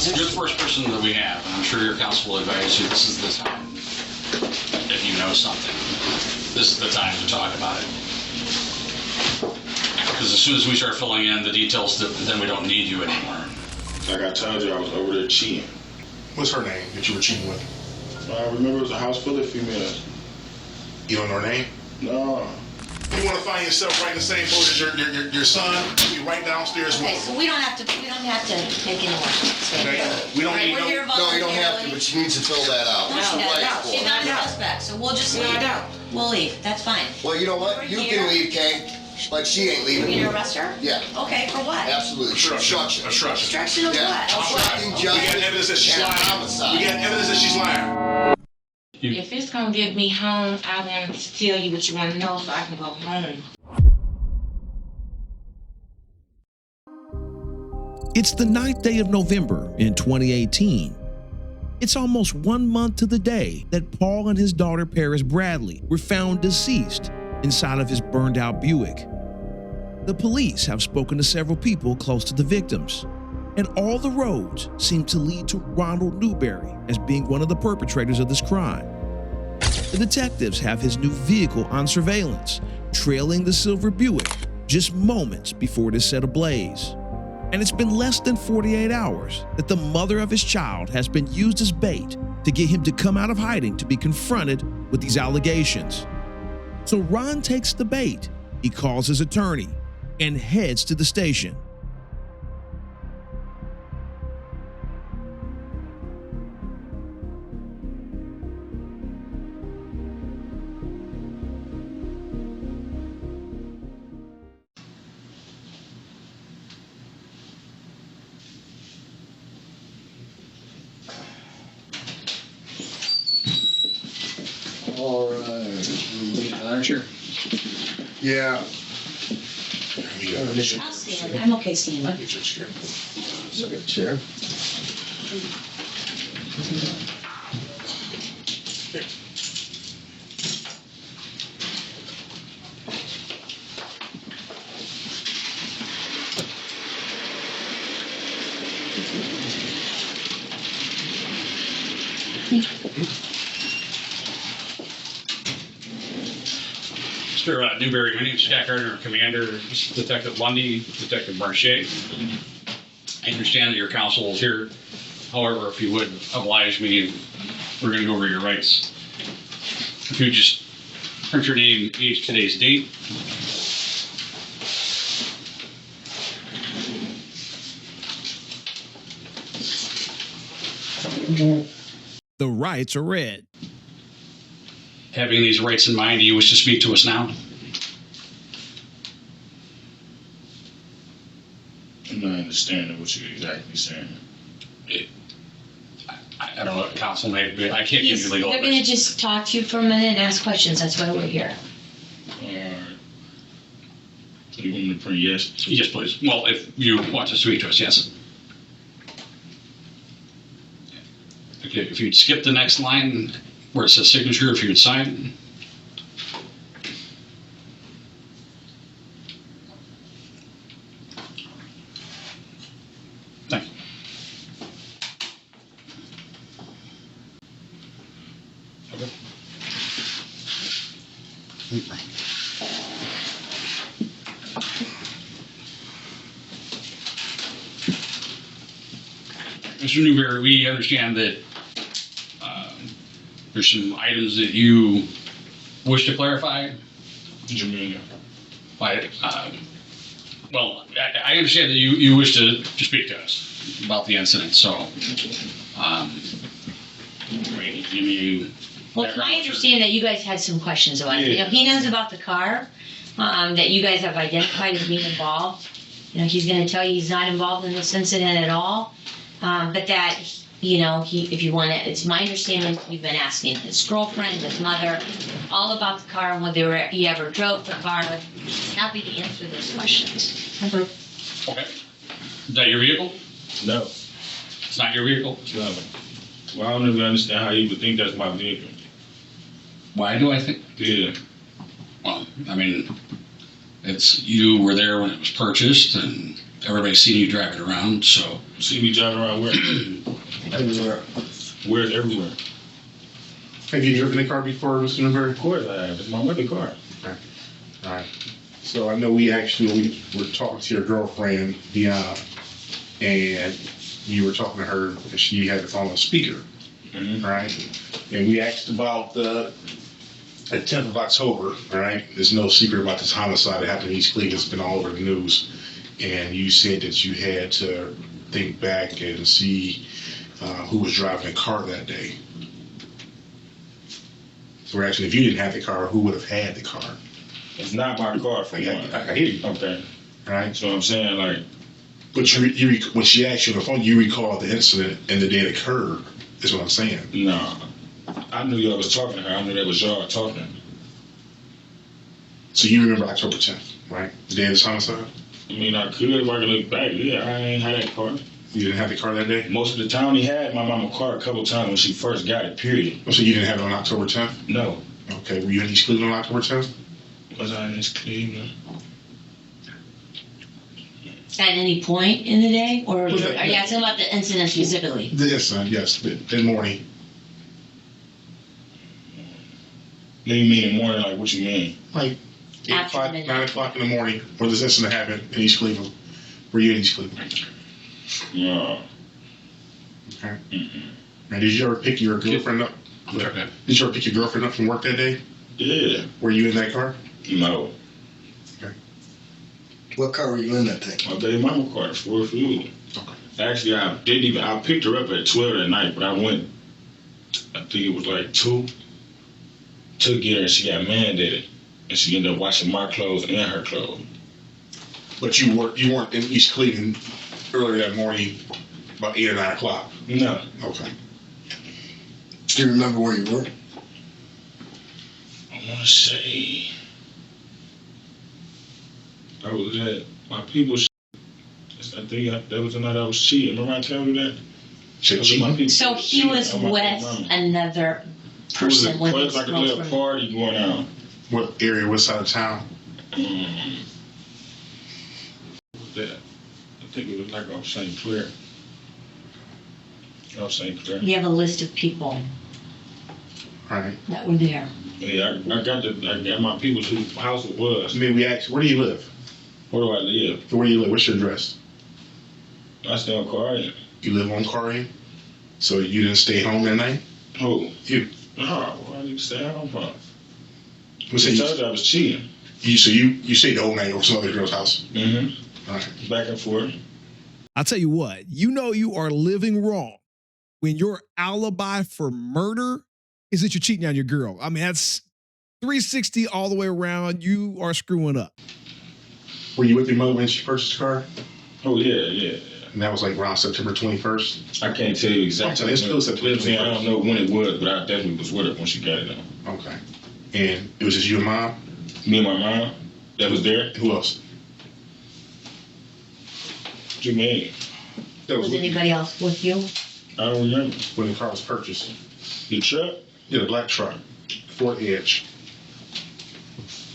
You're the first person that we have, and I'm sure your counsel will advise you this is the time. If you know something, this is the time to talk about it. Because as soon as we start filling in the details, then we don't need you anymore. Like I told you, I was over there cheating. What's her name that you were cheating with? I remember it was a house full of females. You don't know her name? No. You want to find yourself right in the same boat as your son? Be right downstairs with Okay, him. so we don't have to make any more. Okay. We don't need We're here No, you don't have to, voluntarily. but she needs to fill that out. No, It's she the doesn't. right She's form. not a suspect, so we'll just leave. We'll leave, that's fine. Well, you know what? We're You here. can leave, Kay, but she ain't You're leaving. gonna arrest her? Yeah, Okay, for what? absolutely. Obstruction. Obstruction. Obstruction of Yeah, what? obstructing We got justice evidence that she's and lying. homicide. We got evidence that she's lying. If it's gonna get me home, I want to tell you what you want to know so I can go home. It's the 9th day of November in 2018. It's almost 1 month to the day that Paul and his daughter Paris Bradley were found deceased inside of his burned out Buick. The police have spoken to several people close to the victims, and all the roads seem to lead to Ronald Newberry as being one of the perpetrators of this crime. The detectives have his new vehicle on surveillance, trailing the silver Buick just moments before it is set ablaze. And it's been less than 48 hours that the mother of his child has been used as bait to get him to come out of hiding to be confronted with these allegations. So Ron takes the bait, he calls his attorney, and heads to the station. All right. Sure. Yeah. I'll stand, I'm okay standing. Get your chair. Second chair. Mr. Newberry, my name is Jack Gardner, Commander. This is Detective Lundy, Detective Marche. I understand that your counsel is here. However, if you would oblige me, we're going to go over your rights. If you just print your name, age, today's date. The rights are read. Having these rights in mind, do you wish to speak to us now? I'm not understanding what you're exactly saying. I don't know what counsel may be. I can't give you legal They're advice. gonna just talk to you for a minute and ask questions, that's why we're here. Alright. So you want me to print yes? Yes, please. Well, if you want to speak to us, yes. Okay, if you'd skip the next line where it says signature, if you'd sign. Thank you. Okay. Mr. Newberry, we understand that there's some items that you wish to clarify. What you mean? Well, I understand that you wish to speak to us about the incident, so give me. Well, it's my understanding that you guys had some questions about it. You know, he knows about the car, that you guys have identified as being involved. You know, he's gonna tell you he's not involved in this incident at all, but that, you know, if you want to, it's my understanding you've been asking his girlfriend, his mother, all about the car and whether he ever drove the car. Happy to answer those questions. Okay. Is that your vehicle? No. It's not your vehicle? No. Well, I don't even understand how you would think that's my vehicle. Why do I think? Yeah. Well, I mean, you were there when it was purchased, and Everybody's seen you driving around, so. See me driving around where? Everywhere. Where's everywhere? Have you driven a car before, Mr. Newberry? Of course I have. It's my mother's car. All right. So I know we were talking to your girlfriend, Deanna, and you were talking to her, and she had the phone on speaker, Mm-hmm. right? And we asked about the 10th of October, all right? There's no secret about this homicide that happened in East Cleveland. It's been all over the news. And you said that you had to think back and see who was driving the car that day. So we're asking, if you didn't have the car, who would have had the car? It's not my car for one. I hear you. Okay. All right? So I'm saying, like, But when she asked you on the phone, you recall the incident and the day it occurred, is what I'm saying. no. I knew y'all was talking to her. I knew that was y'all talking. So you remember October 10th, right? The day of this homicide? I mean, I could if I could look back. Yeah, I ain't had that car. You didn't have the car that day? Most of the time he had my mama car a couple times when she first got it, period. Oh, so you didn't have it on October 10th? No. Okay. Were you in East Cleveland on October 10th? Was I in East Cleveland? At any point in the day, or are Was you that- asking about the incident specifically? The incident, yes. The morning. What do you mean in the morning? Like, what you mean? Like 8 After o'clock, midnight. 9 o'clock in the morning, when this incident happened in East Cleveland. Were you in East Cleveland? No. Okay. Now, did you ever pick your girlfriend up? Okay. Did you ever pick your girlfriend up from work that day? Yeah. Were you in that car? No. What car were you in that thing? My baby mama car, for fuel. Okay. Actually, I picked her up at 12 that night, but I went, I think it was like 2 to get her, and she got mandated. And she ended up washing my clothes and her clothes. But you weren't in East Cleveland earlier that morning, about 8 or 9 o'clock. No. Okay. Do you remember where you were? I want to say I was at my people's. I think that was the night I was cheating. Remember I told you that? Shit, I was at my cheating. people's So he cheating. was I my with mama. another It was person with his like a little girlfriend. party going on. What area, what side of town? That I think it was like off St. Clair. Off St. Clair. You have a list of people All right. that were there. Yeah, I got my people's whose house it was. I mean, we asked, where do you live? Where do I live? Where do you live? What's your address? I stay on Carrion. You live on Carrion? So you didn't stay home that night? Who? You. No, why did you stay at home for? Who said I told you I was cheating. you stayed the whole night over some other girl's house? Mm-hmm. All right. Back and forth. I'll tell you what, you know you are living wrong when your alibi for murder is that you're cheating on your girl. I mean, that's 360 all the way around. You are screwing up. Were you with your mother when she purchased the car? Oh yeah. And that was like around September 21st? I can't tell you exactly. It's still September I don't know when it was, but I definitely was with her when she got it on. Okay. And it was just you and mom? Me and my mom, that was there. Who else? What you mean? That Was with you anybody else with you? I don't remember. when the car was purchased. The truck? Yeah, the black truck. Ford Edge.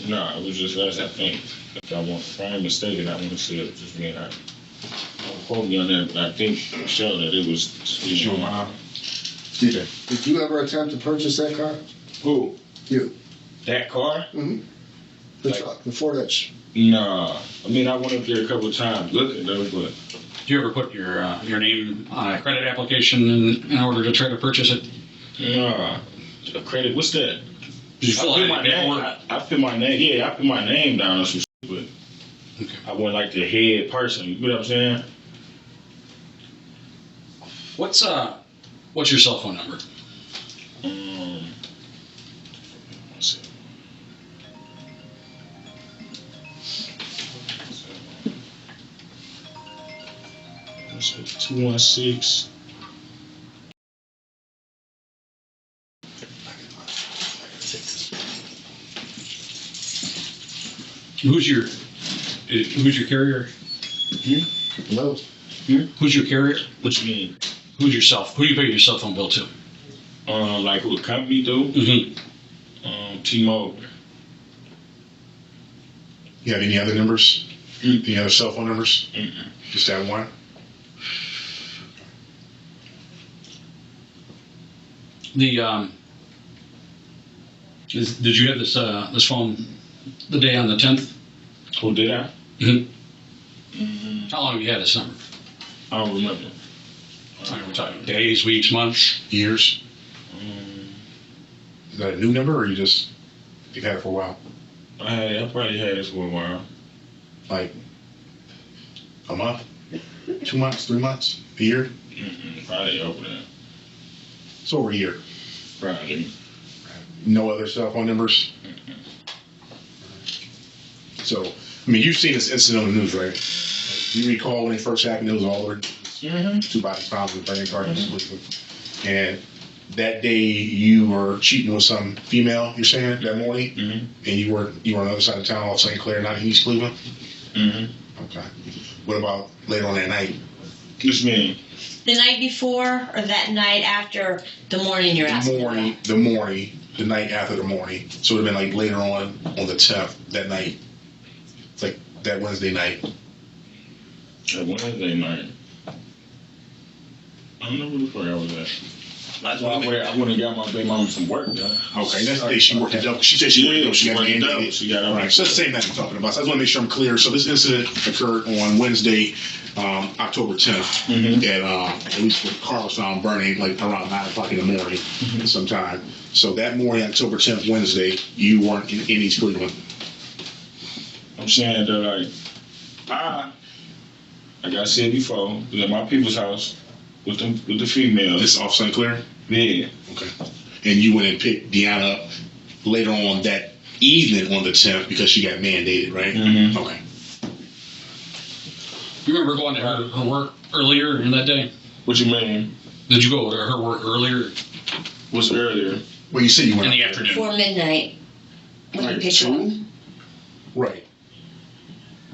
No, it was just us, I think. If I ain't mistaken, I want to say it was just me and her. Don't quote me on that, but I think for sure that it was just You me and and my mom? Did you ever attempt to purchase that car? Who? You. That car? The Like- truck, the Ford Edge. No. I mean, I went up there a couple of times looking though, but Do you ever put your name on a credit application in order to try to purchase it? no. A credit, what's that? Did you fill I out put my any name. paperwork? I put my name. Yeah, I put my name down on some shit, but Okay. I wasn't like the head person. You know what I'm saying? What's your cell phone number? Let's see. What's it? 216. Who's your carrier? No. Who's your carrier? What you mean? Who do you pay your cell phone bill to? Like who the company do? Mm-hmm. T-Mobile. You have any other numbers? Any other cell phone numbers? Mm-mm. Just that one? The did you have this phone the day on the 10th? Who did I? Mm-hmm. How long have you had this number? I don't remember. We're talking days, weeks, months. Years? Is that a new number, or you've had it for a while? I probably had this for a while. Like a month? 2 months? 3 months? A year? Probably over that. It's over a year. Probably. No other cell phone numbers? So, I mean, you've seen this incident on the news, right? Do you recall when it first happened? It was all over. 2 bodies found with burning cars in Cleveland. And that day you were cheating with some female, you're saying, that morning? And you were on the other side of town, off St. Clair, not in East Cleveland? Okay. What about later on that night? What you mean? The night before or that night after the morning you're asking? The night after the morning. So it would have been like later on the 10th, that night. It's like that Wednesday night. That Wednesday night. I don't know where the fuck I was at. That's why I went and got my baby mama some work done. Okay, that's the day she worked it up. She said she worked it up. She got mandated. She got All right, so that's the same night I'm talking about. So I just want to make sure I'm clear. So this incident occurred on Wednesday, October 10th, at least the car was found burning like around 9 o'clock in the morning sometime. So that morning, October 10th, Wednesday, you weren't in East Cleveland. I'm saying that like I said before, was at my people's house with the females. This off St. Clair? Yeah. Okay. And you went and picked Deanna up later on that evening on the 10th because she got mandated, right? Okay. You remember going to her work earlier in that day? What you mean? Did you go to her work earlier? What's earlier? Well, you said you went in the afternoon. Before midnight. When Like you picked 2? up. Right.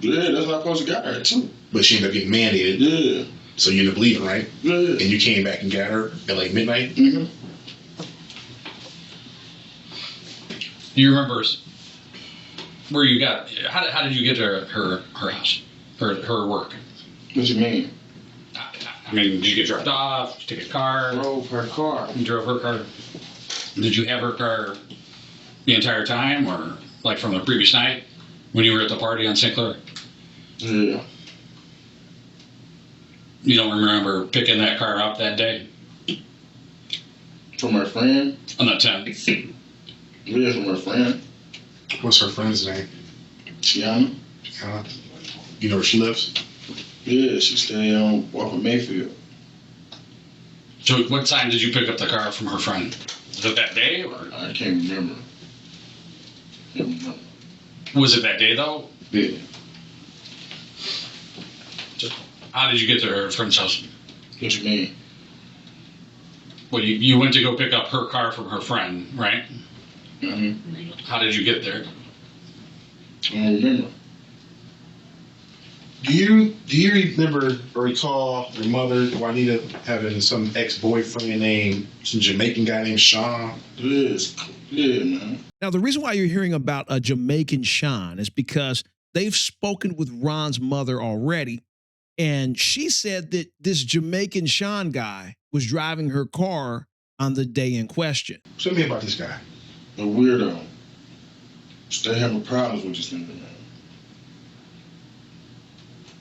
Yeah, that's not supposed to got her too. But she ended up getting mandated. Yeah. So you ended up leaving, right? Yeah. And you came back and got her at like midnight? Do you remember where you got? How did you get to her house, her work? What you mean? I mean, did you get dropped off? Did you take a car? Drove her car. You drove her car. Did you have her car the entire time, or like from the previous night when you were at the party on St. Clair? Yeah. You don't remember picking that car up that day From her friend? on the 10th? Yeah, from her friend. What's her friend's name? Tiana. You know where she lives? Yeah, she stay off of Mayfield. So what time did you pick up the car from her friend? Was it that day, or I can't remember. was it that day though? Yeah. How did you get to her friend's house? What you mean? Well, you went to go pick up her car from her friend, right? How did you get there? I don't remember. Do you remember or recall your mother, Juanita, having some ex-boyfriend named some Jamaican guy named Sean? Yes. Yeah, man. Now, the reason why you're hearing about a Jamaican Sean is because they've spoken with Ron's mother already, and she said that this Jamaican Sean guy was driving her car on the day in question. Tell me about this guy. A weirdo. Still having problems with this nigga, man.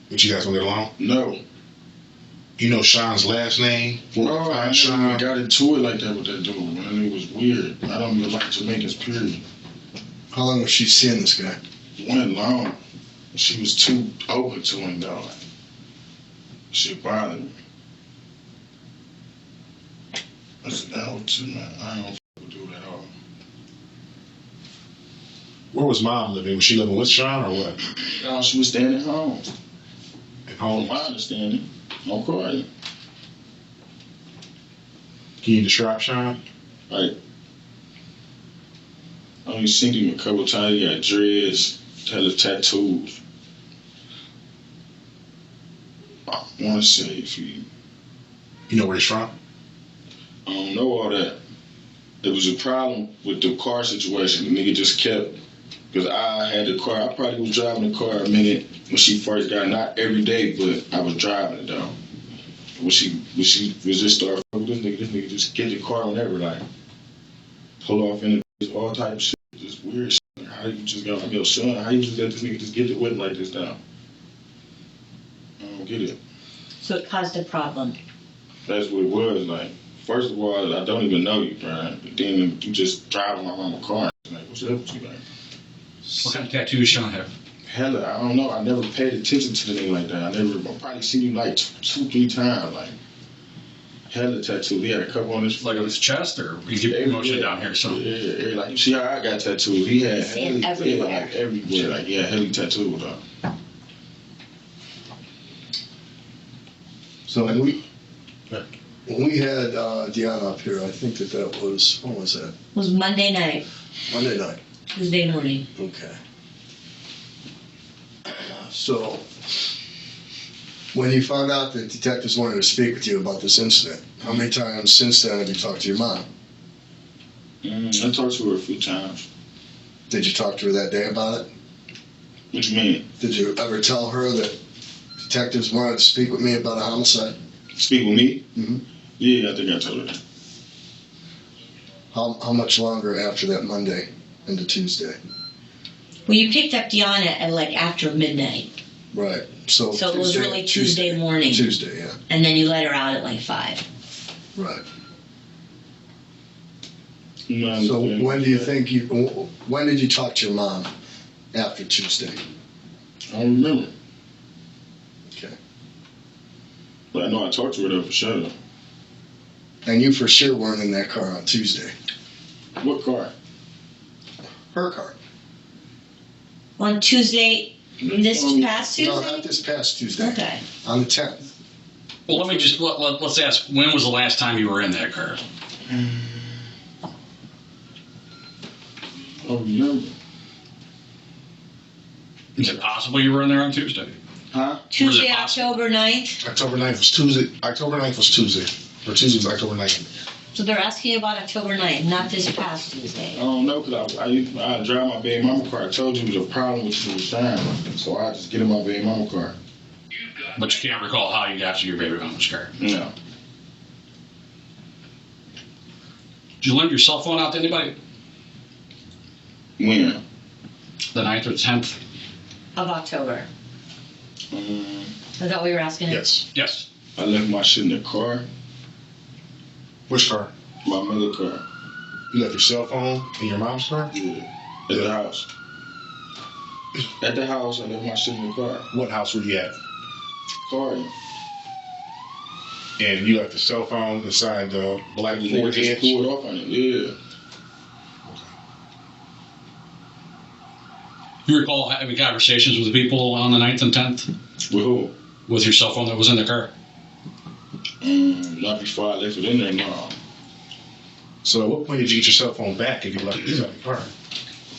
But you guys don't get along? No. You know Sean's last name? No, I never got into it like that with that dude, man. It was weird. I don't even like Jamaicans, period. How long was she seeing this guy? Went long. She was too open to him, though. She bothered me. I said, no, man. I don't with dude at all. Where was mom living? Was she living with Sean or what? No, she was staying at home. At From home? my understanding. No crying. Can you describe Sean? Like, I only seen him a couple times. He got dreads, had his tattoos. I want to say if he, You know where he's from? I don't know all that. There was a problem with the car situation. The nigga just kept Because I had the car. I probably was driving the car a minute when she first got it. Not every day, but I was driving it though. When she was just started, this nigga just get your car whenever, like pull off in the all type of shit, just weird shit. How you just got like, yo son, how you just let this nigga just get it with like this down? I don't get it. So it caused a problem. That's what it was. Like, first of all, I don't even know you, Brian. But then you just driving my mama's car. Like, what's up with you, man? What kind of tattoos Sean have? Hella, I don't know. I never paid attention to the name like that. I probably seen you like 2-3 times. Like, hella tattoo. He had a couple on his Like on his chest, or you keep motion down here? So yeah, like you see how I got tattooed. He had hella, everywhere. like everywhere. Like hella tattooed though. So when we had Deanna up here, I think that was, when was that? It was Monday night, Monday night. Tuesday morning. Okay. So when you found out that detectives wanted to speak with you about this incident, how many times since then have you talked to your mom? I talked to her a few times. Did you talk to her that day about it? What you mean? Did you ever tell her that detectives wanted to speak with me about a homicide? Speak with me? Mm-hmm. Yeah, I think I told her that. How much longer after that Monday into Tuesday? Well, you picked up Deanna at like after midnight. Right. So it was really Tuesday morning. Tuesday, yeah. And then you let her out at like 5. Right. No, So when do you think when did you talk to your mom after Tuesday? I don't remember. Okay. But I know I talked to her though for sure. Though. And you for sure weren't in that car on Tuesday. What car? Her car. On Tuesday, this past Tuesday? No, not this past Tuesday. Okay. On the 10th. well, let me just let's ask. When was the last time you were in that car? I don't remember. Is it possible you were in there on Tuesday? Huh? Tuesday, Was it possible? October 9th. October 9th was Tuesday. October 9th was Tuesday. Or Tuesday was October 9th. So they're asking about October 9th, not this past I Tuesday. don't know, because I drive my baby mama car. I told you it was a problem with the sign. So I just get in my baby mama car. But you can't recall how you got to your baby mama's car. No. Did you lend your cell phone out to anybody? When? The 9th or 10th? Of October. Is that what you were asking? Yes. Yes. I left my shit in the car. Which car? My mother car. You left your cell phone in your mom's car? Yeah. At the house. At the house, I left my shit in the car. What house were you at? Car. And you left the cell phone inside the black Nigga Ford just Edge? pulled off on it. Yeah. You recall having conversations with the people on the 9th and 10th With who? with your cell phone that was in the car? Not before I left it in there, no. So at what point did you get your cell phone back if you left it inside the car?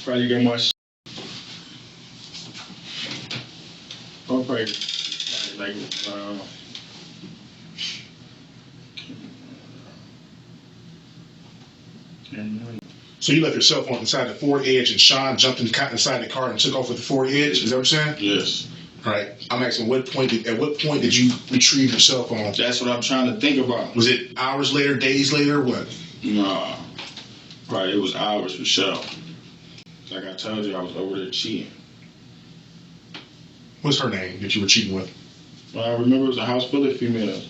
Probably got my shit. I'll probably like So you left your cell phone inside the Ford Edge and Sean jumped inside the car and took off with the Ford Edge? Is that what you're saying? yes. All right. I'm asking at what point did you retrieve your cell phone? That's what I'm trying to think about. Was it hours later, days later, what? Nah. Probably it was hours for sure. Like I told you, I was over there cheating. What's her name that you were cheating with? Well, I remember it was a house full of females.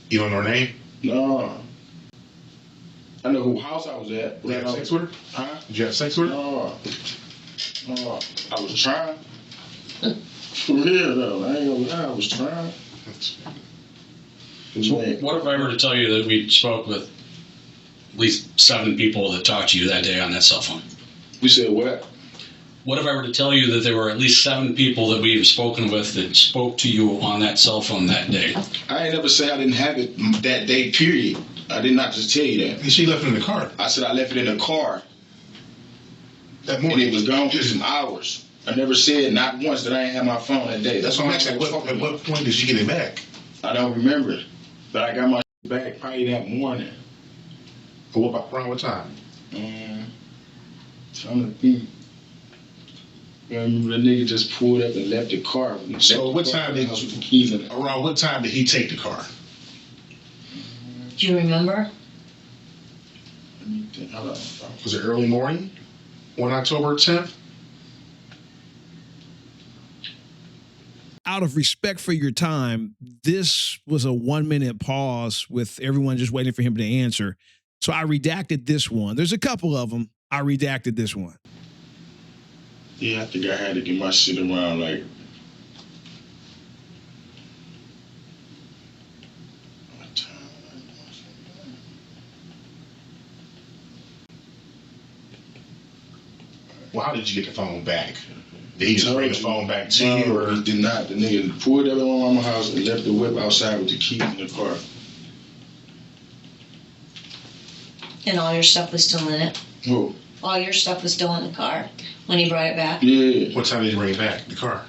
You don't know her name? No. I know who house I was at. Did you have sex with her? Huh? Did you have sex with her? No. No. I was trying. For real though. I ain't gonna lie, I was trying. So what if I were to tell you that we spoke with at least 7 people that talked to you that day on that cell phone? You said what? What if I were to tell you that there were at least 7 people that we've spoken with that spoke to you on that cell phone that day? I ain't never say I didn't have it that day, period. I did not just tell you that. And she left it in the car I said I left it in the car that and morning. it was gone for some hours. I never said not once that I ain't have my phone that day. That's So what I'm I'm asking, talking at about. what point did you get it back? I don't remember it. But I got my back probably that morning. Or what about around what time? Trying to think. I remember the nigga just pulled up and left the car. So what time did house with the keys in it? around what time did he take the car? Do you remember? Hold on. Was it early morning on October 10th? Out of respect for your time, this was a 1 minute pause with everyone just waiting for him to answer. So I redacted this one. There's a couple of them. I redacted this one. Yeah, I think I had to get my shit around like. Well, how did you get the phone back? Did he just bring the phone back to you, or he did not? The nigga pulled up at my mama's house and left the whip outside with the keys in the car. And all your stuff was still in it? Who? All your stuff was still in the car when he brought it back? Yeah. what time did he bring it back? The car.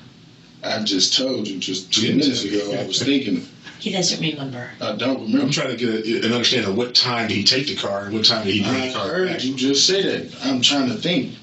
I just told you just 2 minutes ago. I was thinking. He doesn't remember. I don't I'm remember. trying to get an understanding of what time did he take the car and what time did he bring I the car heard back. you just say that. I'm trying to think.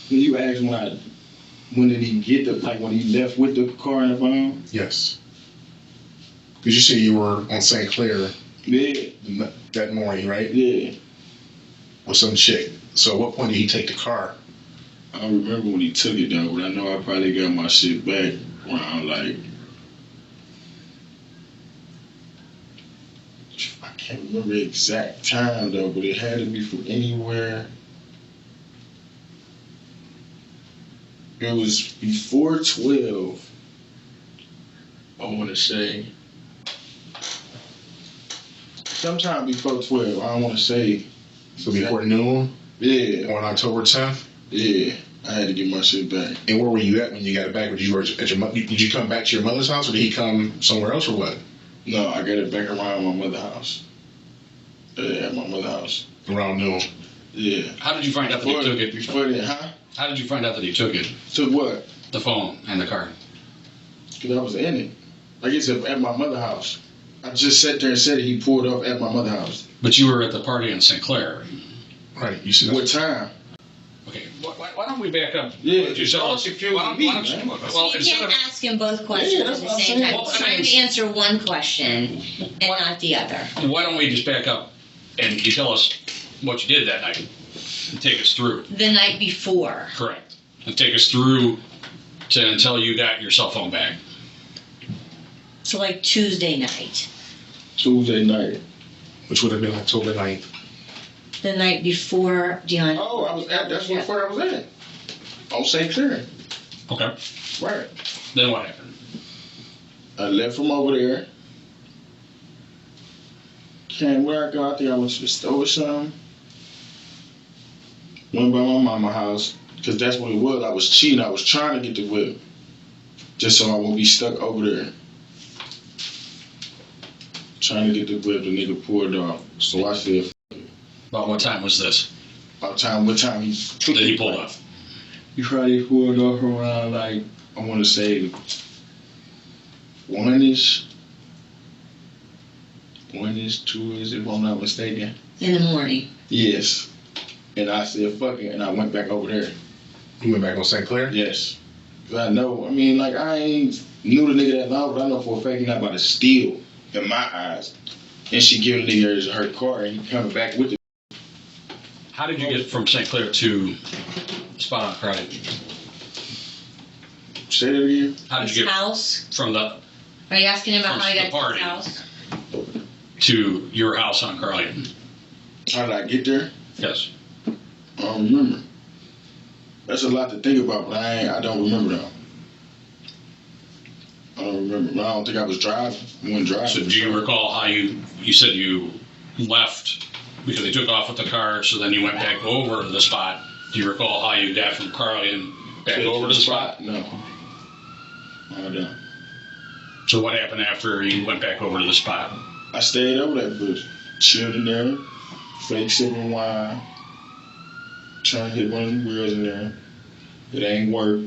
When you asked when did he get when he left with the car and the phone? Yes. Because you said you were on St. Clair Yeah, that morning, right? yeah. With some chick. So at what point did he take the car? I don't remember when he took it though, but I know I probably got my shit back around like. I can't remember the exact time though, but it had to be from anywhere. It was before 12. I want to say. Sometime before 12. I don't want to say. So before noon Yeah, on October 10th? yeah. I had to get my shit back. And where were you at when you got it back? Did you come back to your mother's house, or did he come somewhere else, or what? No, I got it back around my mother's house. Yeah, at my mother's house. Around noon. Yeah. How did you find out that he took it? Before that, huh? How did you find out that he took it? Took what? The phone and the car. Because I was in it. Like I said, at my mother's house. I just sat there and said he pulled off at my mother's house. But you were at the party in St. Clair. Right. You see What time? Okay, why don't we back up? Yeah, Why don't you tell us? confused Why don't- me, why don't you- man. Well, You instead can't of ask him both questions Yeah, at that's the what I'm same saying. time. Well, He's trying to answer one question and not the other. why don't we just back up and you tell us what you did that night and take us through. The night before. Correct. And take us through until you got your cell phone back. So like Tuesday night. Tuesday night. which would have been October 9th. The night before Dion. Oh, I was at. That's what part I was at. On St. Clair. Okay. Right. Then what happened? I left from over there. Came where I go. I think I was to the store or something. Went by my mama's house. Because that's what it was. I was cheating. I was trying to get the whip. Just so I won't be stuck over there. Trying to get the whip. The nigga pulled off. So I said, About what time was this? what time he took That he it. pulled off? He probably pulled off around like, I want to say, 1-ish. 1-ish, 2-ish, if I'm not mistaken. In the morning. Yes. And I said, fuck it, and I went back over there. You went back on St. Clair? Yes. 'Cause I know, I mean, like, I ain't knew the nigga that long, but I know for a fact he's not about to steal, in my eyes. And she giving the nigga her car, and he coming back with it. How did you get from St. Clair to Spot on Friday? Say that again? How did His you get house. from the Are you asking him about From how he the got to party. his house? to your house on Carlyon? How did I get there? Yes. I don't remember. That's a lot to think about, but I don't remember though. I don't remember. I don't think I was driving. I wasn't driving. So do you recall how you said you left because they took off with the car, so then you went back over to the spot. Do you recall how you got from Carly and back over to the spot? No. I don't. So what happened after you went back over to the spot? I stayed over there, but chilled in there, fake sipping wine, trying to hit one of the wheels in there. It ain't work.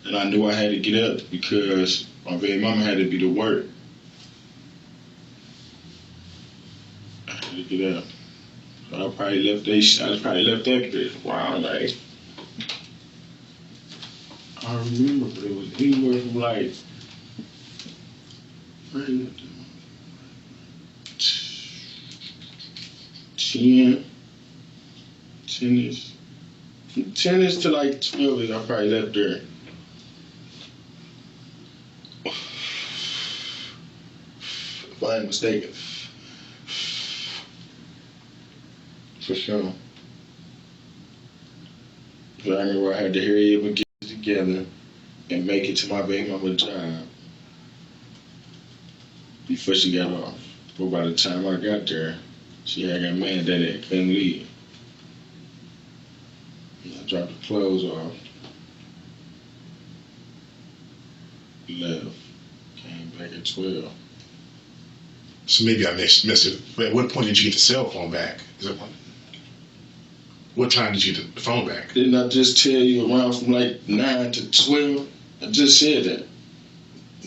And I knew I had to get up because my baby mama had to be to work. I had to get up. So I probably left that bitch around like, I remember, but it was anywhere from like, 10-ish to like 12-ish, I probably left there. If I ain't mistaken. For sure. But I remember I had to hurry up and get it together and make it to my baby mama's job before she got off. But by the time I got there, she had got mad that I couldn't leave. And I dropped the clothes off. Left. Came back at 12. So maybe I missed it. But at what point did you get the cell phone back? What time did you get the phone back? Didn't I just tell you around from like 9 to 12? I just said that.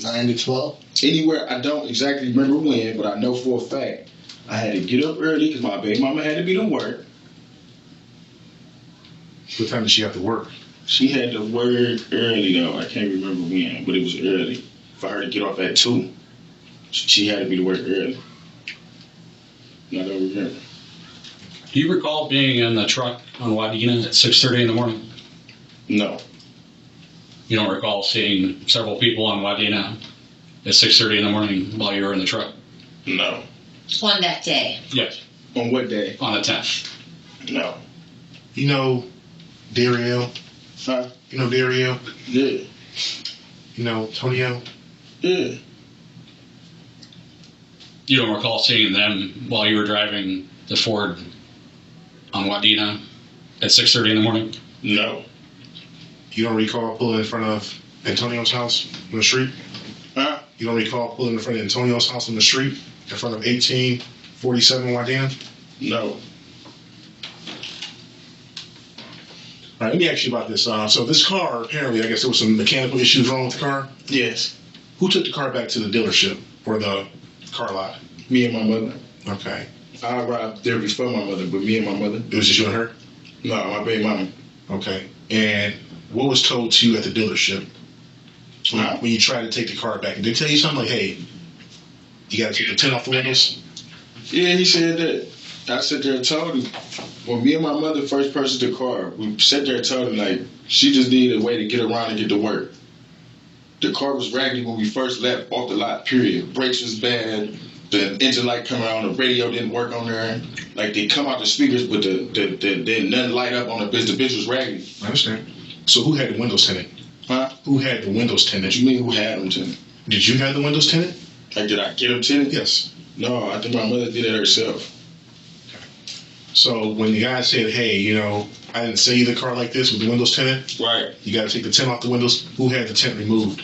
9 to 12? Anywhere, I don't exactly remember when, but I know for a fact I had to get up early because my baby mama had to be to work. What time did she have to work? She had to work early though. I can't remember when, but it was early. For her to get off at 2, she had to be to work early. And I don't remember. Do you recall being in the truck on Wadena at 6:30 in the morning? No. You don't recall seeing several people on Wadena at 6:30 in the morning while you were in the truck? No. On that day. Yes. On what day? On the 10th. No. You know Dario? Huh? You know Dario? Yeah. You know Tonio? Yeah. You don't recall seeing them while you were driving the Ford on Wadena at 6:30 in the morning? No. You don't recall pulling in front of Antonio's house on the street? Huh? You don't recall pulling in front of Antonio's house on the street in front of 1847 Wadena? No. All right, let me ask you about this. So this car, apparently, I guess there was some mechanical issues wrong with the car. Yes. Who took the car back to the dealership or the car lot? Me and my mother. Okay. I arrived there before my mother, but me and my mother. It was just you and her? No, my baby mama. Okay. And what was told to you at the dealership when you tried to take the car back? Did they tell you something like, hey, you got to take the tint off the windows? Yeah, he said that. I sat there and told him, when me and my mother first purchased the car, we sat there and told him, like, she just needed a way to get around and get to work. The car was raggedy when we first left off the lot, period. Brakes was bad. The engine light coming on, the radio didn't work on there. Like, they come out the speakers, but the nothing light up on the bitch. The bitch was raggedy. I understand. So who had the windows tinted? Huh? Who had the windows tinted? What you mean, who had them tinted? Did you have the windows tinted? Like, did I get them tinted? Yes. No, I think my mother did it herself. So when the guy said, hey, you know, I didn't sell you the car like this with the windows tinted. Right. You got to take the tint off the windows. Who had the tint removed?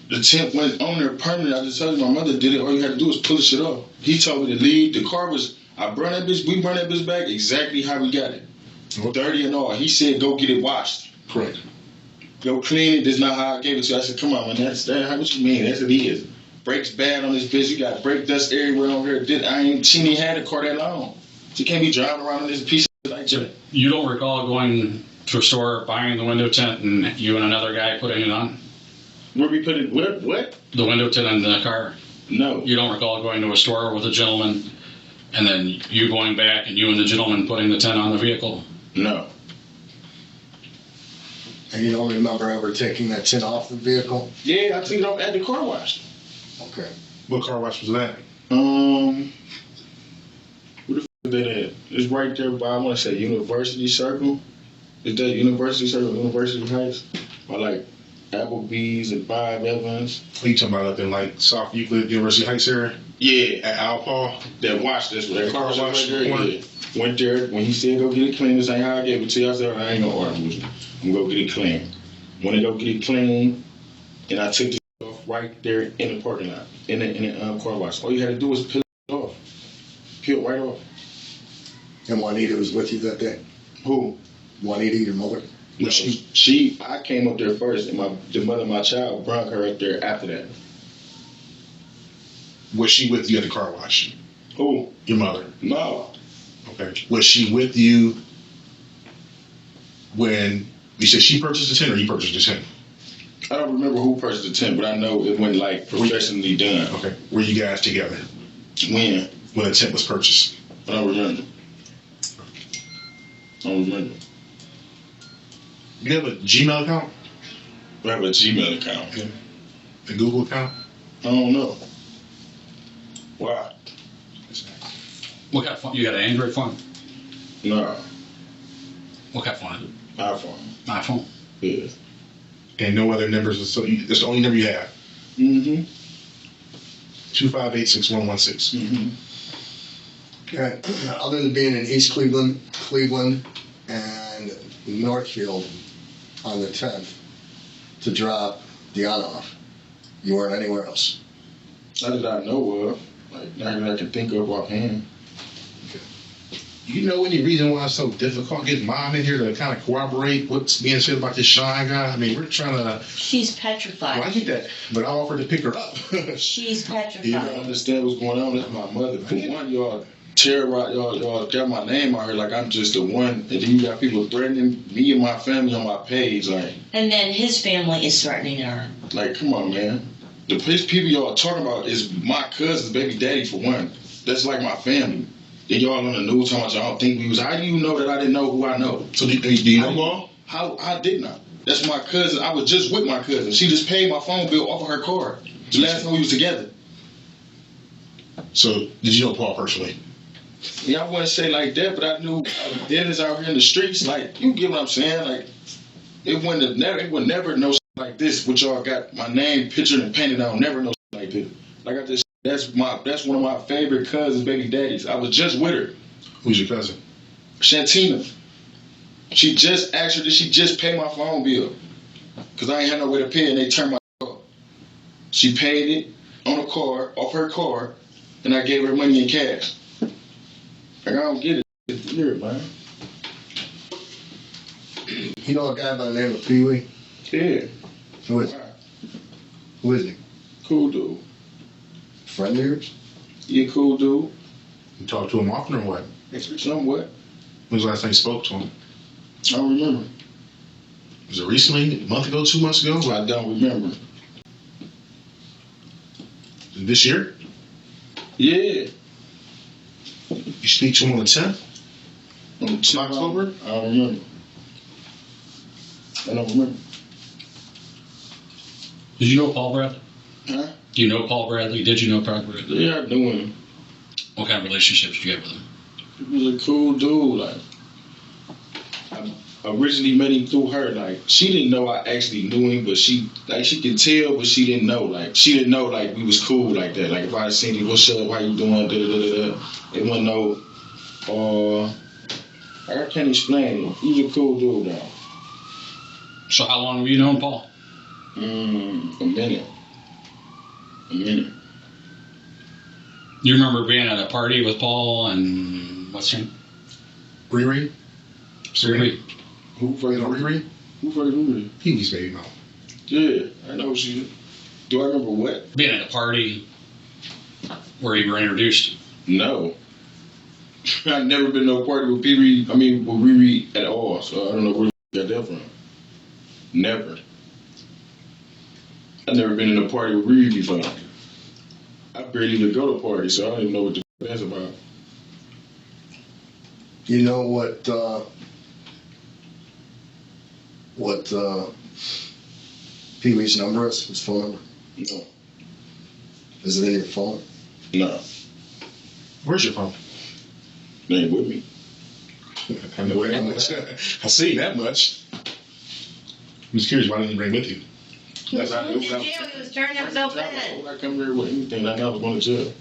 The tint went on there permanent. I just told you my mother did it. All you had to do was pull the shit off. He told me to leave. The car was, I brought that bitch, we brought that bitch back exactly how we got it. Dirty and all. He said, go get it washed. Correct. Go clean it. This is not how I gave it to you. I said, come on, man. That's what you mean. That's what it is. Brakes bad on this bitch. You got brake dust everywhere on here. She ain't had a car that long. She can't be driving around on this piece of like that. You don't recall going to a store, buying the window tint, and you and another guy putting it on? Where we put it? What? The window tint in the car? No. You don't recall going to a store with a gentleman, and then you going back and you and the gentleman putting the tint on the vehicle? No. And you don't remember ever taking that tint off the vehicle? Yeah, I took it off at the car wash. Okay. What car wash was that? Where the f is that at? It's right there by, I want to say, University Circle. Is that University Circle, University Heights? Or like Applebee's and 5 Evans. What you talking about up in like South Euclid, University Heights area? Yeah, At Al Paul? that watch this. That car wash wash right there. corner? Yeah. Went there when he said go get it clean. This ain't how I gave it to you. I said I ain't gonna argue with you. I'm gonna go get it clean. When I go get it clean, and I took the off right there in the parking lot in the car wash. All you had to do was peel it off. Peel right off. And Juanita was with you that day? Who? Juanita, your mother? No, I came up there first, and the mother of my child brought her up there after that. Was she with you at the car wash? Who? Your mother? No. Okay. Was she with you when you said she purchased the tent or you purchased the tent? I don't remember who purchased the tent, but I know it went like professionally done. Okay. Were you guys together When? when the tent was purchased? I don't remember. I don't remember. You have a Gmail account? I have a Gmail account. A Google account? I don't know. Why? What kind of phone? You got an Android phone? Nah. What kind of phone? iPhone. iPhone. Yeah. And no other numbers, so that's the only number you have. Mm-hmm. 258-6116. Mm-hmm. Okay. Other than being in East Cleveland, and Northfield on the 10th to drop Deanna off, you weren't anywhere else? Not that I know of. Like, not that I can think of offhand. You know any reason why it's so difficult getting mom in here to kind of corroborate what's being said about this Shine guy? I mean, we're trying to. She's Well, I petrified. get that, but I offered to pick her up. She's You don't petrified. understand what's going on. That's my mother. For one, y'all terrorize, y'all got my name out here like I'm just the one, and then you got people threatening me and my family on my page. And then his family is threatening her. Like, come on, man. The people y'all talking about is my cousin's baby daddy, for one. That's like my family. Then y'all on the news talking about y'all think we was. How do you know that I didn't know who I know? So do you know Paul? How I did not. That's my cousin. I was just with my cousin. She just paid my phone bill off of her card. The last time we was together. So did you know Paul personally? Yeah, I wouldn't say like that, but I knew Dennis out here in the streets. Like, you get what I'm saying? Like, it would never know like this. What y'all got my name pictured and painted on. Never know like this. Like I just. That's one of my favorite cousins, baby daddies. I was just with her. Who's your cousin? Shantina. She just actually she just paid my phone bill. Cause I ain't had no way to pay and they turned my off. She paid it on a card, off her card, and I gave her money in cash. Like, I don't get it. It's weird, man. You know a guy by the name of Pee Wee? Yeah. Who is he? Cool dude. Friend of yours? Yeah, cool dude. You talk to him often or what? Somewhat. When was the last time you spoke to him? I don't remember. Was it recently? A month ago? 2 months ago? I don't remember. This year? Yeah. You speak to him on the 10th? On the Of October? I don't remember. I don't remember. Did you know Paul Bradley? Huh? Do you know Paul Bradley? Did you know Paul Bradley? Yeah, I knew him. What kind of relationships do you have with him? He was a cool dude. Like, I originally met him through her. Like, she didn't know I actually knew him, but she can tell, but she didn't know. Like, she didn't know like we was cool like that. Like, if I had seen him, what's up? How you doing? Da da da da da. It wasn't no. I can't explain it. He was a cool dude, though. So how long have you known Paul? A minute. You remember being at a party with Paul and what's her name? Riri? Riri. Who You first? know Riri? Who first? Who? Pee Wee's baby mom. Yeah, I know she. Do I remember what? Being at a party where you were introduced. No. I've never been to a party with with Riri at all, so I don't know where you got that from. Never. I've never been in a party with Riri before. I barely even go to parties, so I don't even know what the that's about. You know what Pee Wee's number is? His phone number? No. Is it in your phone? No. Where's your phone? They ain't with me. I know that much. I see that much. I'm just curious why didn't you bring it with you? He was That's going how- to jail. He was turning himself in. When I come here with anything, I never going to jail.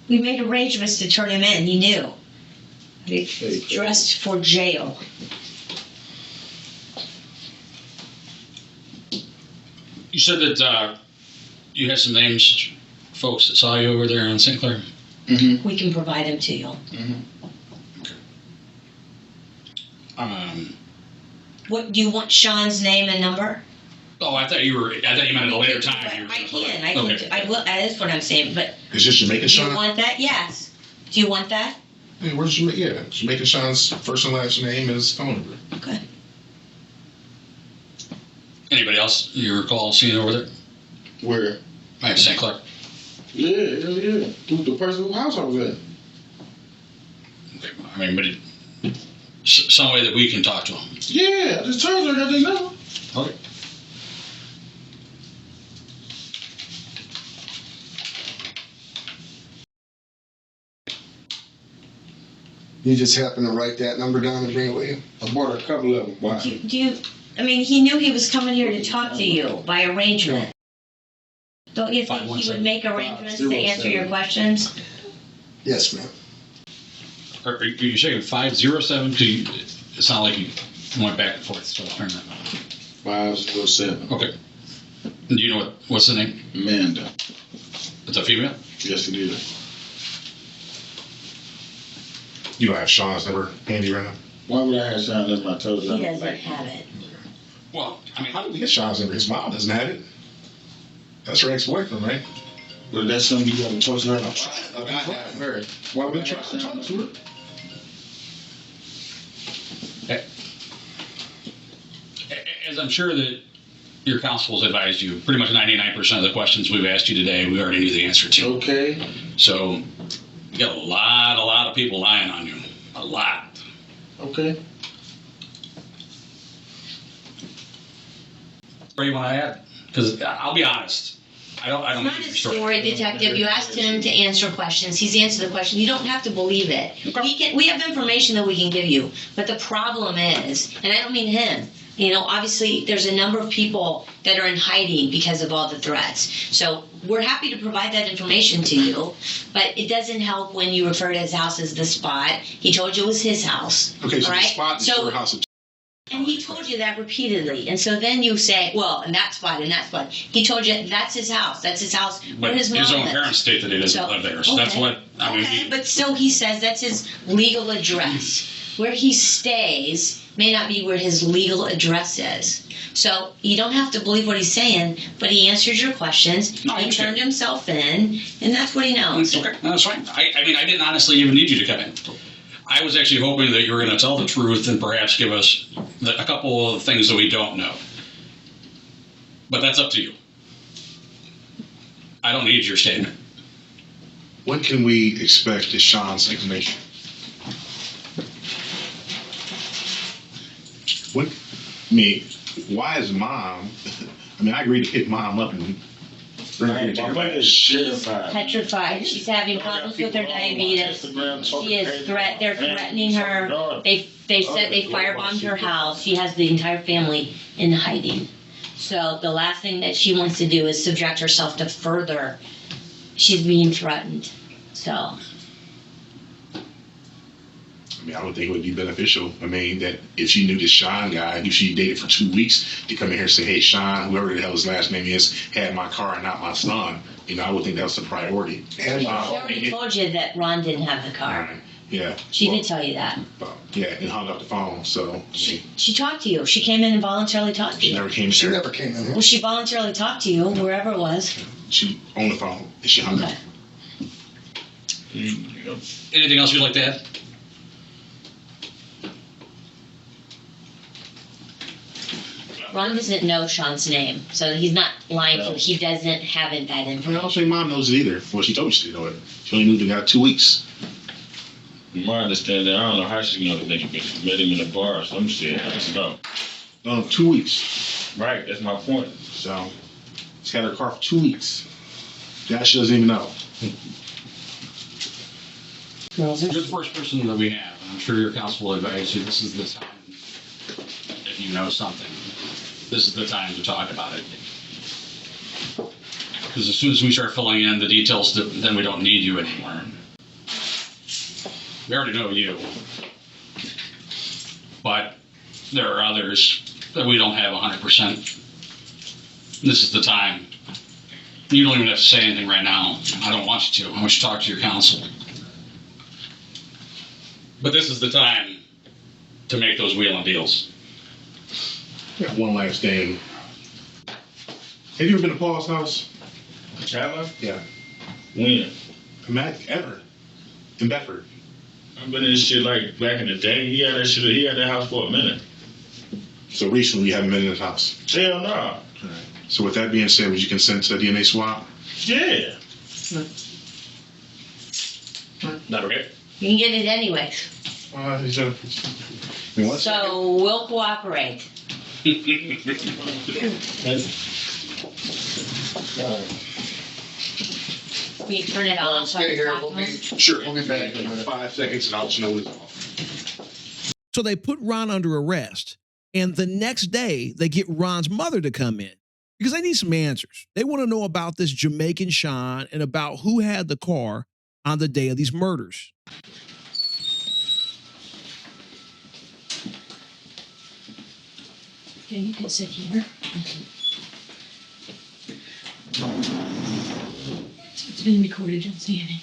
We made arrangements to turn him in. He knew. He dressed for jail. You said that you had some names, folks that saw you over there in St. Clair. Mm-hmm. We can provide them to you. What do you want? Sean's name and number? Oh, I thought you meant at a later time. I can. Okay. I will. That is what I'm saying. But Is this Jamaican do you Sean? want that? Yes. Do you want that? Hey, where's Jamaican? Yeah, Jamaican Sean's first and last name and his phone number. Okay. Anybody else you recall seeing over there? Where? At St. Clair. Yeah. The person whose house I was at. Okay. I mean, but some way that we can talk to him. Yeah, I just told her that they know. Okay. You just happen to write that number down and bring it with you? I bought a couple of them. Why? Do you? I mean, he knew he was coming here to talk to you by arrangement. Don't you think he would make arrangements to answer your questions? Yes, ma'am. Are you saying 507? It's not like you went back and forth. So I'll turn that. 507. Okay. Do you know what's the name? Amanda. It's a female? Yes, it is. You don't have Sean's number handy right now? Why would I have signed up my toes? He doesn't have it. Well, I mean, How did we get Sean's number? His mom doesn't have it. That's her ex-boyfriend, right? Well, that's something you got to talk to her about. I've been trying. Her. Why would I I've been have trying to signed talk to her. as I'm sure that your counsel has advised you, pretty much 99% of the questions we've asked you today, we already knew the answer to. Okay. So you got a lot of people lying on you. A lot. Okay. What do you want to add? Because I'll be honest, I don't It's not need a your story. story, detective. You asked him to answer questions. He's answered the question. You don't have to believe it. We have information that we can give you, but the problem is, and I don't mean him. You know, obviously, there's a number of people that are in hiding because of all the threats. So we're happy to provide that information to you, but it doesn't help when you refer to his house as the spot. He told you it was his house. Okay, so all right? the spot is So- your house. And he told you that repeatedly. And so then you say, well, and that spot, and that spot. He told you that's his house. That's his house where But his his mom own lives. parents state that he doesn't live there. So that's what, I mean, Okay, but still he says that's his legal address. Where he stays may not be where his legal address is. So you don't have to believe what he's saying, but he answered your questions. No, I He understand. turned himself in, and that's what he knows. okay, no, that's fine. I mean, I didn't honestly even need you to come in. I was actually hoping that you were going to tell the truth and perhaps give us a couple of things that we don't know. But that's up to you. I don't need your statement. When can we expect Sean's information? When, I mean, why is mom? I mean, I agreed to pick mom up and bring her here to My your money is She's terrified. petrified. She's having problems with her diabetes. She is they're threatening her. They said they firebombed her house. She has the entire family in hiding. So the last thing that she wants to do is subject herself to further. She's being threatened. So I mean, I would think it would be beneficial. I mean, that if she knew this Sean guy, who she dated for 2 weeks, to come in here and say, hey, Sean, whoever the hell his last name is, had my car and not my son, you know, I would think that was the priority. And she already told you that Ron didn't have the car. Yeah. She did tell you that. Yeah, and hung up the phone, so She talked to you. She came in and voluntarily talked to she you. never came She here. never came in here. Well, she voluntarily talked to you wherever it was. She on the phone, and she hung up. Okay. Anything else you'd like to add? Ron doesn't know Sean's name, so he's not lying. No. He doesn't have that I mean, I information. don't think mom knows it either. Well, she told me she didn't know it. She only moved in got 2 weeks. From my understanding, I don't know how she's gonna think but she met him in a bar or some shit. I don't know. No, 2 weeks. Right, that's my point. So she's had her car for 2 weeks. That she doesn't even know. Girls You're the first person that we have, and I'm sure your counsel will advise you this is the time. if you know something, this is the time to talk about it. Because as soon as we start filling in the details, then we don't need you anymore. We already know you. But there are others that we don't have 100%. This is the time. You don't even have to say anything right now. I don't want you to. I want you to talk to your counsel. But this is the time to make those wheeling deals. Yeah, one last thing. Have you ever been to Paul's house? Have I? Yeah. When? Ever. In Bedford. I've been in this shit like back in the day. He had that shit. He had that house for a minute. So recently you haven't been in his house. Hell no. So with that being said, would you consent to a DNA swab? Yeah. That okay? You can get it anyways. So we'll cooperate. We turn it off. Stay here. Sure. We'll be back in a minute. 5 seconds and I'll just know it's off. So they put Ron under arrest. And the next day, they get Ron's mother to come in because they need some answers. They want to know about this Jamaican Sean and about who had the car on the day of these murders. Okay, you can sit here. It's been recorded, don't see anything.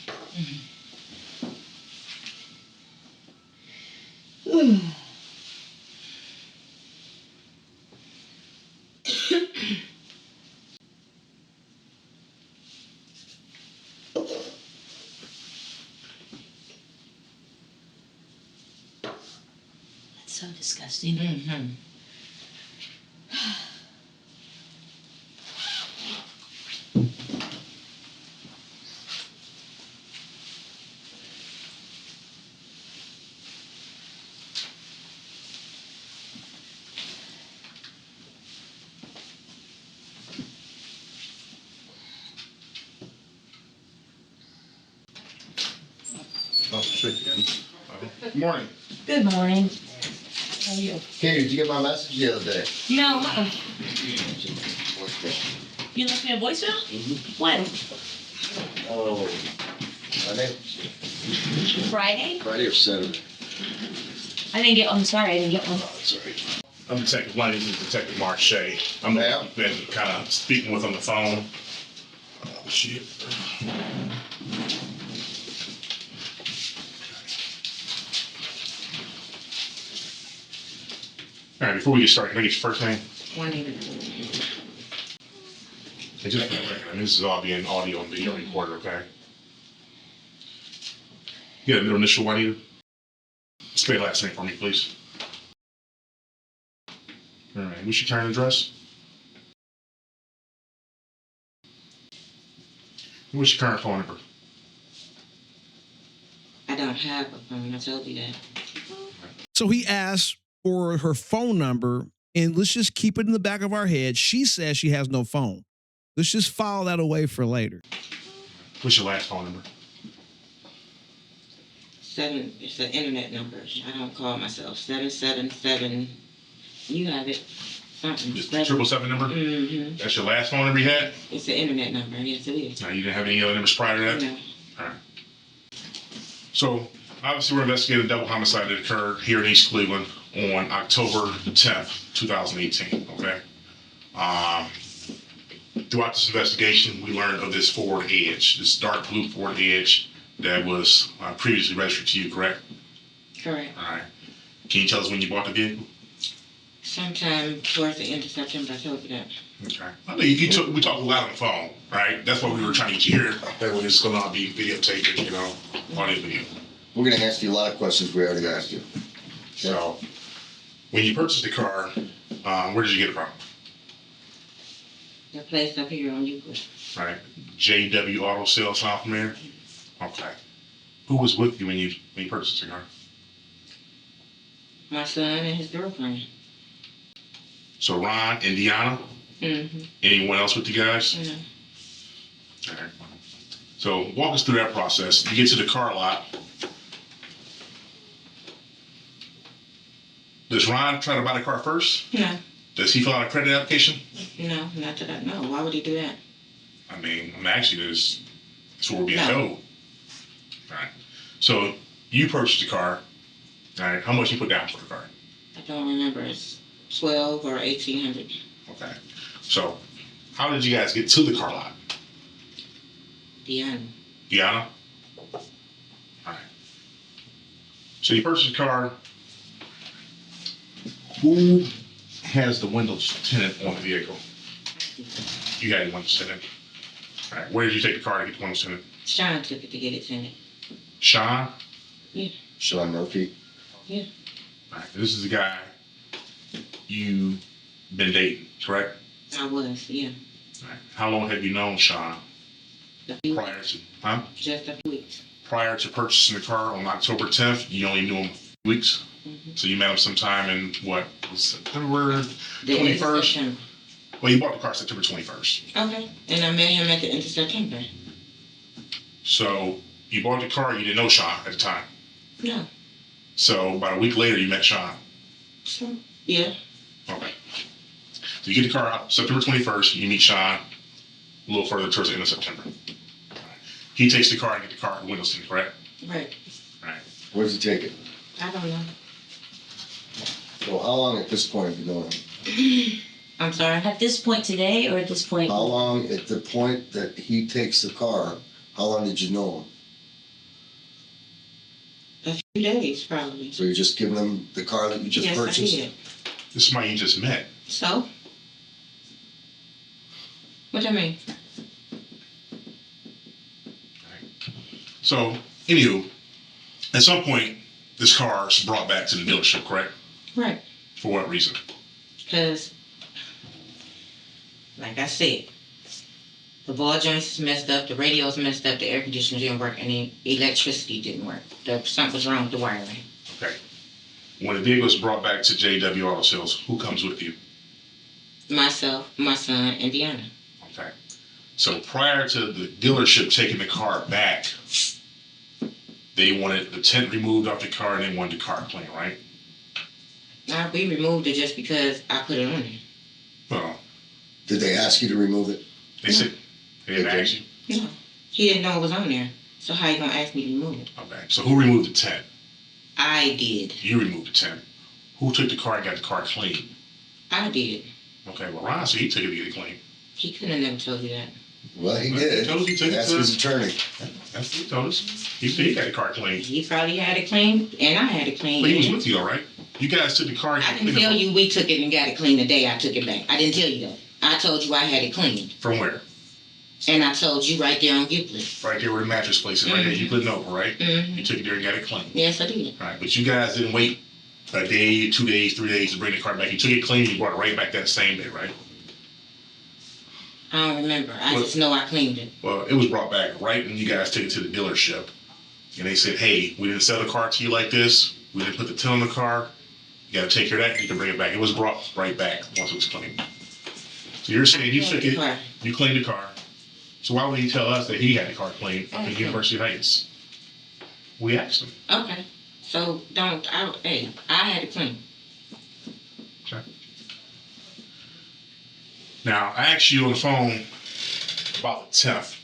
That's so disgusting. Mm-hmm. Oh, shit, again. Good morning. Good morning. How are you? Katie, did you get my message the other day? No, you left me a voicemail? When? Oh, Friday? Friday or Saturday? I didn't get one. Sorry, I didn't get one. Sorry. I'm Detective Lundy, this is Detective Marche. I'm Yeah. been kind of speaking with on the phone. Oh, shit. All right, before we get started, can I get your first name? Juanita. And just for the record, I mean, this is all being audio and video recorded, okay? You got a middle initial, Juanita? Spell your last name for me, please. All right, what's your current address? What's your current phone number? I don't have a phone. I told you that. So he asked for her phone number, and let's just keep it in the back of our head. She says she has no phone. Let's just file that away for later. What's your last phone number? It's the internet number. I don't call myself. 777. You have it. Something. Just the 777 number? Mm-hmm. That's your last phone number you had? It's the internet number. Yes, it is. Now, you didn't have any other numbers prior to that? No. All right. So, obviously, we're investigating a double homicide that occurred here in East Cleveland on October 10th, 2018, okay? Throughout this investigation, we learned of this Ford Edge, this dark blue Ford Edge that was previously registered to you, correct? Correct. All right. Can you tell us when you bought the vehicle? Sometime towards the end of September, I told you that. Okay. I know we talked a lot on the phone, right? That's what we were trying to get you here. That way it's going to be videotaped, you know, audio video. We're going to ask you a lot of questions we already asked you. So, when you purchased the car, where did you get it from? The place up here on Euclid. Right. JW Auto Sales, South Mayor. Okay. Who was with you when you purchased the car? My son and his girlfriend. So Ron and Deanna. Mm-hmm. Anyone else with you guys? Mm-hmm. All right. So walk us through that process. You get to the car lot. Does Ron try to buy the car first? No, Does he fill out a credit application? no, not that I know. Why would he do that? I mean, I'm actually, that's what we're being No. told. All right. So you purchased the car. All right. How much you put down for the car? I don't remember. It's 12 or 1800. Okay. So how did you guys get to the car lot? Deanna. Deanna? All right. So you purchased the car. Who has the windows tinted on the vehicle? You had the windows tinted. All right. Where did you take the car to get the windows tinted? Sean took it to get it tinted. Sean? Sean Murphy. All right. This is the guy you've been dating, correct? I was, yeah. All right. How long have you known Sean A few prior to, huh? Just a few weeks. Prior to purchasing the car on October 10th, you only knew him a few weeks? Mhm. So you met him sometime in what, September The end of 21st? September. Well, you bought the car September 21st. Okay. And I met him at the end of September. So you bought the car, you didn't know Sean at the time. No. So about a week later, you met Sean. So, yeah. Okay. So you get the car out September 21st, you meet Sean a little further towards the end of September. He takes the car and get the car windows tinted, correct? Right. Right. Where does he take it? I don't know. So how long at this point have you known him? I'm sorry. At this point today, or at this point? How long at the point that he takes the car, how long did you know him? A few days, probably. So you're just giving him the car that you just Yes, purchased? I did. This is somebody you just met. So? What do you mean? So, anywho, at some point, this car is brought back to the dealership, correct? Right. For what reason? Because, like I said, the ball joints is messed up, the radio's messed up, the air conditioner didn't work, and the electricity didn't work. Something was wrong with the wiring. Okay. When the vehicle is brought back to JW Auto Sales, who comes with you? Myself, my son, and Deanna. Okay. So prior to the dealership taking the car back, they wanted the tent removed off the car and they wanted the car clean, right? We removed it just because I put it on there. Well, Did they ask you to remove it? they said they didn't ask you. No. He didn't know it was on there. So how you gonna ask me to remove it? Okay. So who removed the tent? I did. You removed the tent. Who took the car and got the car clean? I did. Okay. Well, Ron said he took it to get it clean. He couldn't have never told you that. Well, he Well, did. he told us he took it Ask to- his attorney. That's what he told us. He said he got the car clean. He probably had it clean, and I had it clean. But he was with you, all right? You guys took the car. and I cleaned didn't it tell from- you we took it and got it clean the day I took it back. I didn't tell you that. I told you I had it cleaned. From where? And I told you right there on Euclid. Right there where the mattress place is, right there. You put Nova, right? Mm-hmm. You took it there and got it clean. Yes, I did. All right, but you guys didn't wait a day, 2 days, 3 days to bring the car back. You took it clean, you brought it right back that same day, right? I don't remember. I Well- just know I cleaned it. Well, it was brought back right when you guys took it to the dealership. And they said, hey, we didn't sell the car to you like this. We didn't put the tint on the car. You got to take care of that. You can bring it back. It was brought right back once it was clean. So you're saying you took it, Car. you cleaned the car. So why would he tell us that he had the car cleaned up at University Heights? We asked him. Okay. So hey, I had it clean. Now, I asked you on the phone about the 10th,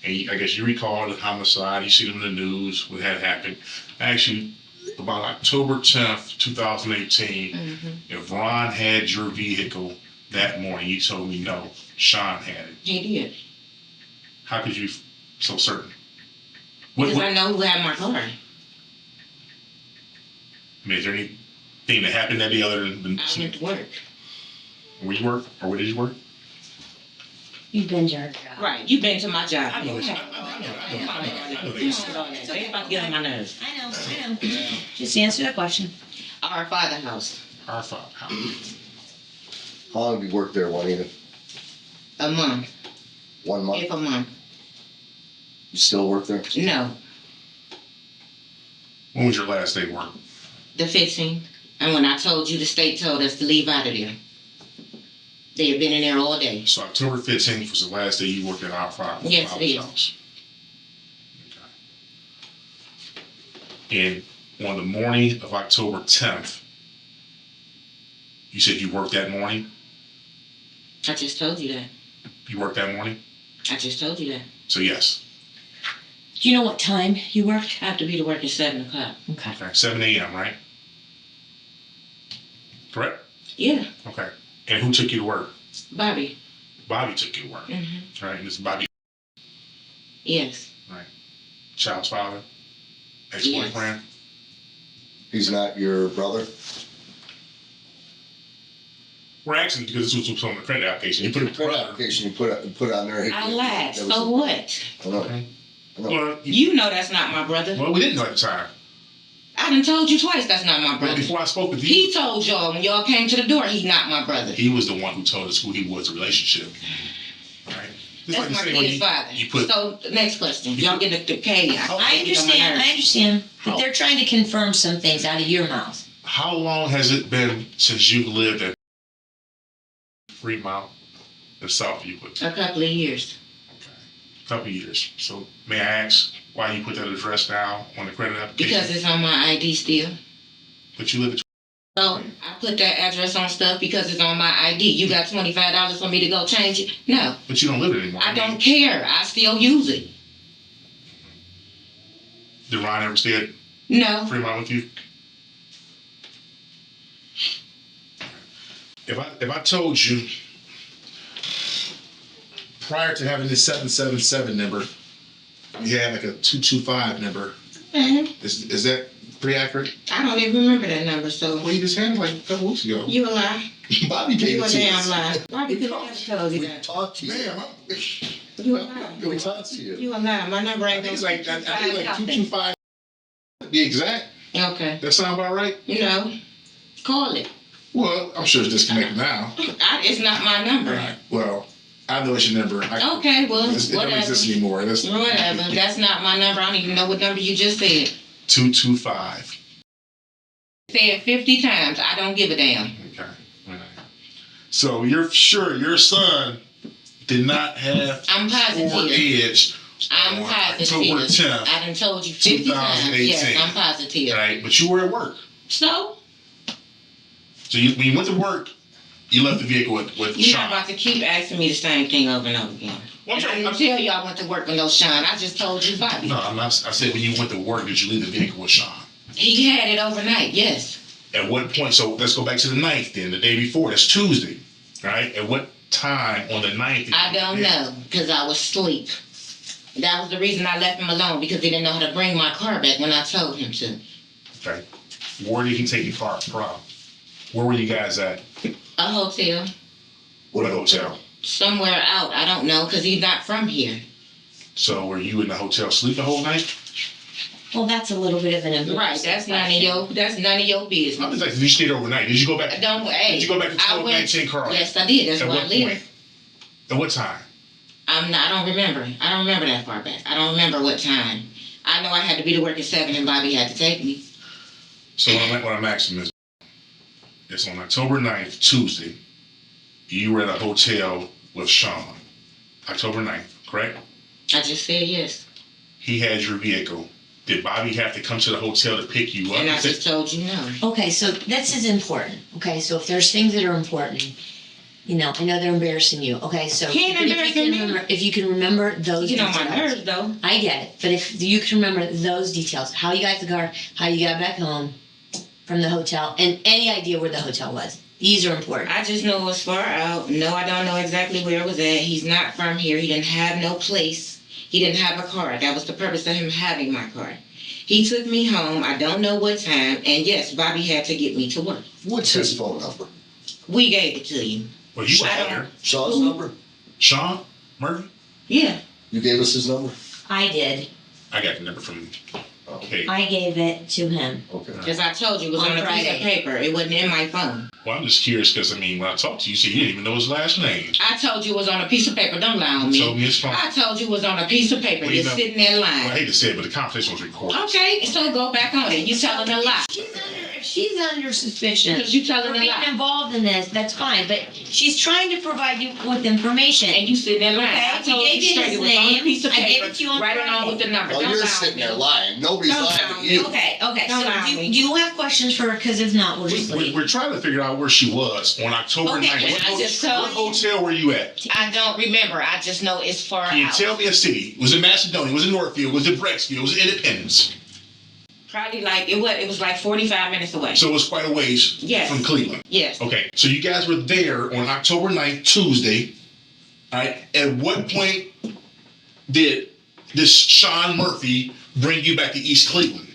and I guess you recall the homicide, you seen it in the news, what had happened. I asked you about October 10th, 2018, Mm-hmm. if Ron had your vehicle that morning. You told me no, Sean had it. He did. How could you be so certain? Because I know who had my car. I mean, is there anything that happened that day other than I went to work. where you work, or where did you work? You've been to our job. Right. You been to my job. I know this. I know this. They about to get on my nerves. I know. Just answer the question. Our father house. Our fault. How long have you worked there, Juanita? A month. 1 month? If a month. You still work there? No. When was your last day of work? The 15th. And when I told you, the state told us to leave out of there. They had been in there all day. So October 15th was the last day you worked at our father's Yes, it is. house. Okay. And on the morning of October 10th, You said you worked that morning? I just told you that. You worked that morning? I just told you that. So yes. Do you know what time you worked? I have to be to work at 7 o'clock. Okay. Okay. 7 a.m., right? Correct? Yeah, Okay. And who took you to work? Bobby. Bobby took you to work. Mm-hmm. Right? And this is Bobby, Yes. child's father, ex-boyfriend. He's not your brother? We're asking because this was on the credit application. You put it Credit application, you put on there. I lied. That was- So what? I know. Okay. I know. Well, You know that's not my brother. well, we didn't know at the time. I done told you twice that's not my Well, brother. before I spoke with you, He told y'all when y'all came to the door he's not my brother. he was the one who told us who he was in a relationship. Right? Just That's the my same way kid's father. you put. So, next question. Y'all get the K. I understand. But they're trying to confirm some things out of your mouth. How long has it been since you've lived in Fremont in South Euclid? A couple of years. A couple of years. So may I ask why you put that address down on the credit application? Because it's on my ID still. But you live in. So I put that address on stuff because it's on my ID. You got $25 for me to go change it? No. But you don't live it anymore. I don't care. I still use it. Did Ron ever stay at No. Fremont with you? If I told you prior to having this 777 number, you had like a 225 number. Mm-hmm. Is that pretty accurate? I don't even remember that number, so Well, you just had it like a couple weeks ago. you a lie. Bobby gave You it a to damn us. lie. Bobby could have told you We that. talked to you. Man, You a lie. We talked to you. You a lie. My number I ain't think it's gonna like 225. To be exact. Okay. That sound about right? You know, call it. Well, I'm sure it's disconnected now. It's not my number. Right. Well, I know it's your number. Okay, well, It doesn't whatever. exist anymore. That's Whatever. That's not my number. I don't even know what number you just said. 225. Say it 50 times. I don't give a damn. Okay. Right. So you're sure your son did not have I'm positive. Ford Edge I'm on positive. October 10th, I done told you 50 times. 2018. Yes, I'm positive. right? But you were at work. So, So when you went to work, you left the vehicle with you're Sean. not about to keep asking me the same thing over and over again. Well, And I didn't tell you I went to work with no Sean. I just told you Bobby. No, I'm not. I said when you went to work, did you leave the vehicle with Sean? He had it overnight, yes. At what point? So let's go back to the 9th then, the day before. That's Tuesday, right? At what time on the 9th? did I you don't leave? know, because I was asleep. That was the reason I left him alone, because he didn't know how to bring my car back when I told him to. Okay. Where did he take your car from? Where were you guys at? A hotel. What hotel? Somewhere out, I don't know, because he's not from here. So were you in the hotel sleep the whole night? Well, that's a little bit of an Right, that's none of your I'm business. just like, did you stay there overnight? Did you go back? Did you go back to I went. 1219 car? Yes, I did. That's At where I what live. point? At what time? I don't remember. I don't remember that far back. I don't remember what time. I know I had to be to work at 7 and Bobby had to take me. So what I'm asking is, it's on October 9th, Tuesday. You were at a hotel with Sean. October 9th, correct? I just said yes. He had your vehicle. Did Bobby have to come to the hotel to pick you up? And I just told you no. Okay, so this is important. Okay, so if there's things that are important, I know they're embarrassing you. Okay, so He ain't embarrassing me. if you can remember those You know my details. nerves though. I get it, but if you can remember those details, how you got the car, how you got back home from the hotel, and any idea where the hotel was, these are important. I just know it was far out. No, I don't know exactly where it was at. He's not from here. He didn't have no place. He didn't have a car. That was the purpose of him having my car. He took me home. I don't know what time. And yes, Bobby had to get me to work. What's his phone number? We gave it to you. Well, you were I don't- there. Sean's number? Sean Murphy? Yeah. You gave us his number? I did. I got the number from Kate. I gave it to him. Okay. Because I told you it was On on a piece Friday. of paper. It wasn't in my phone. Well, I'm just curious because, when I talked to you, you said you didn't even know his last name. I told you it was on a piece of paper. Don't lie on You told me. me his phone. I told you it was on a piece of paper. Well, you You're know- sitting there Well, I lying. hate to say it, but the conversation was recorded. Okay, so go back on it. You telling a lie. She's under if she's under suspicion Because you telling for a being lie. involved in this, that's fine. But she's trying to provide you with information. And you sit there lying. Okay, I I told gave you you straight. his It was on name. a piece of I gave paper. it to you on Right along Friday. with the number. Oh, Don't you're lie sitting on there me. lying. Nobody's Don't lying lie to on you. Okay. Don't So lie do on me. you have questions for her? Because if not, we'll just leave. We're trying to figure out where she was on October Okay, 9th. and What, I just what told hotel were you at? I don't remember. I just know it's far Can you out. tell me a city? Was it Macedonia? Was it Northfield? Was it Brecksville? Was it Independence? Probably like it was like 45 minutes away. So it was quite a ways Yes. from Cleveland. Yes. Okay, so you guys were there on October 9th, Tuesday. All right. At what point did this Sean Murphy bring you back to East Cleveland?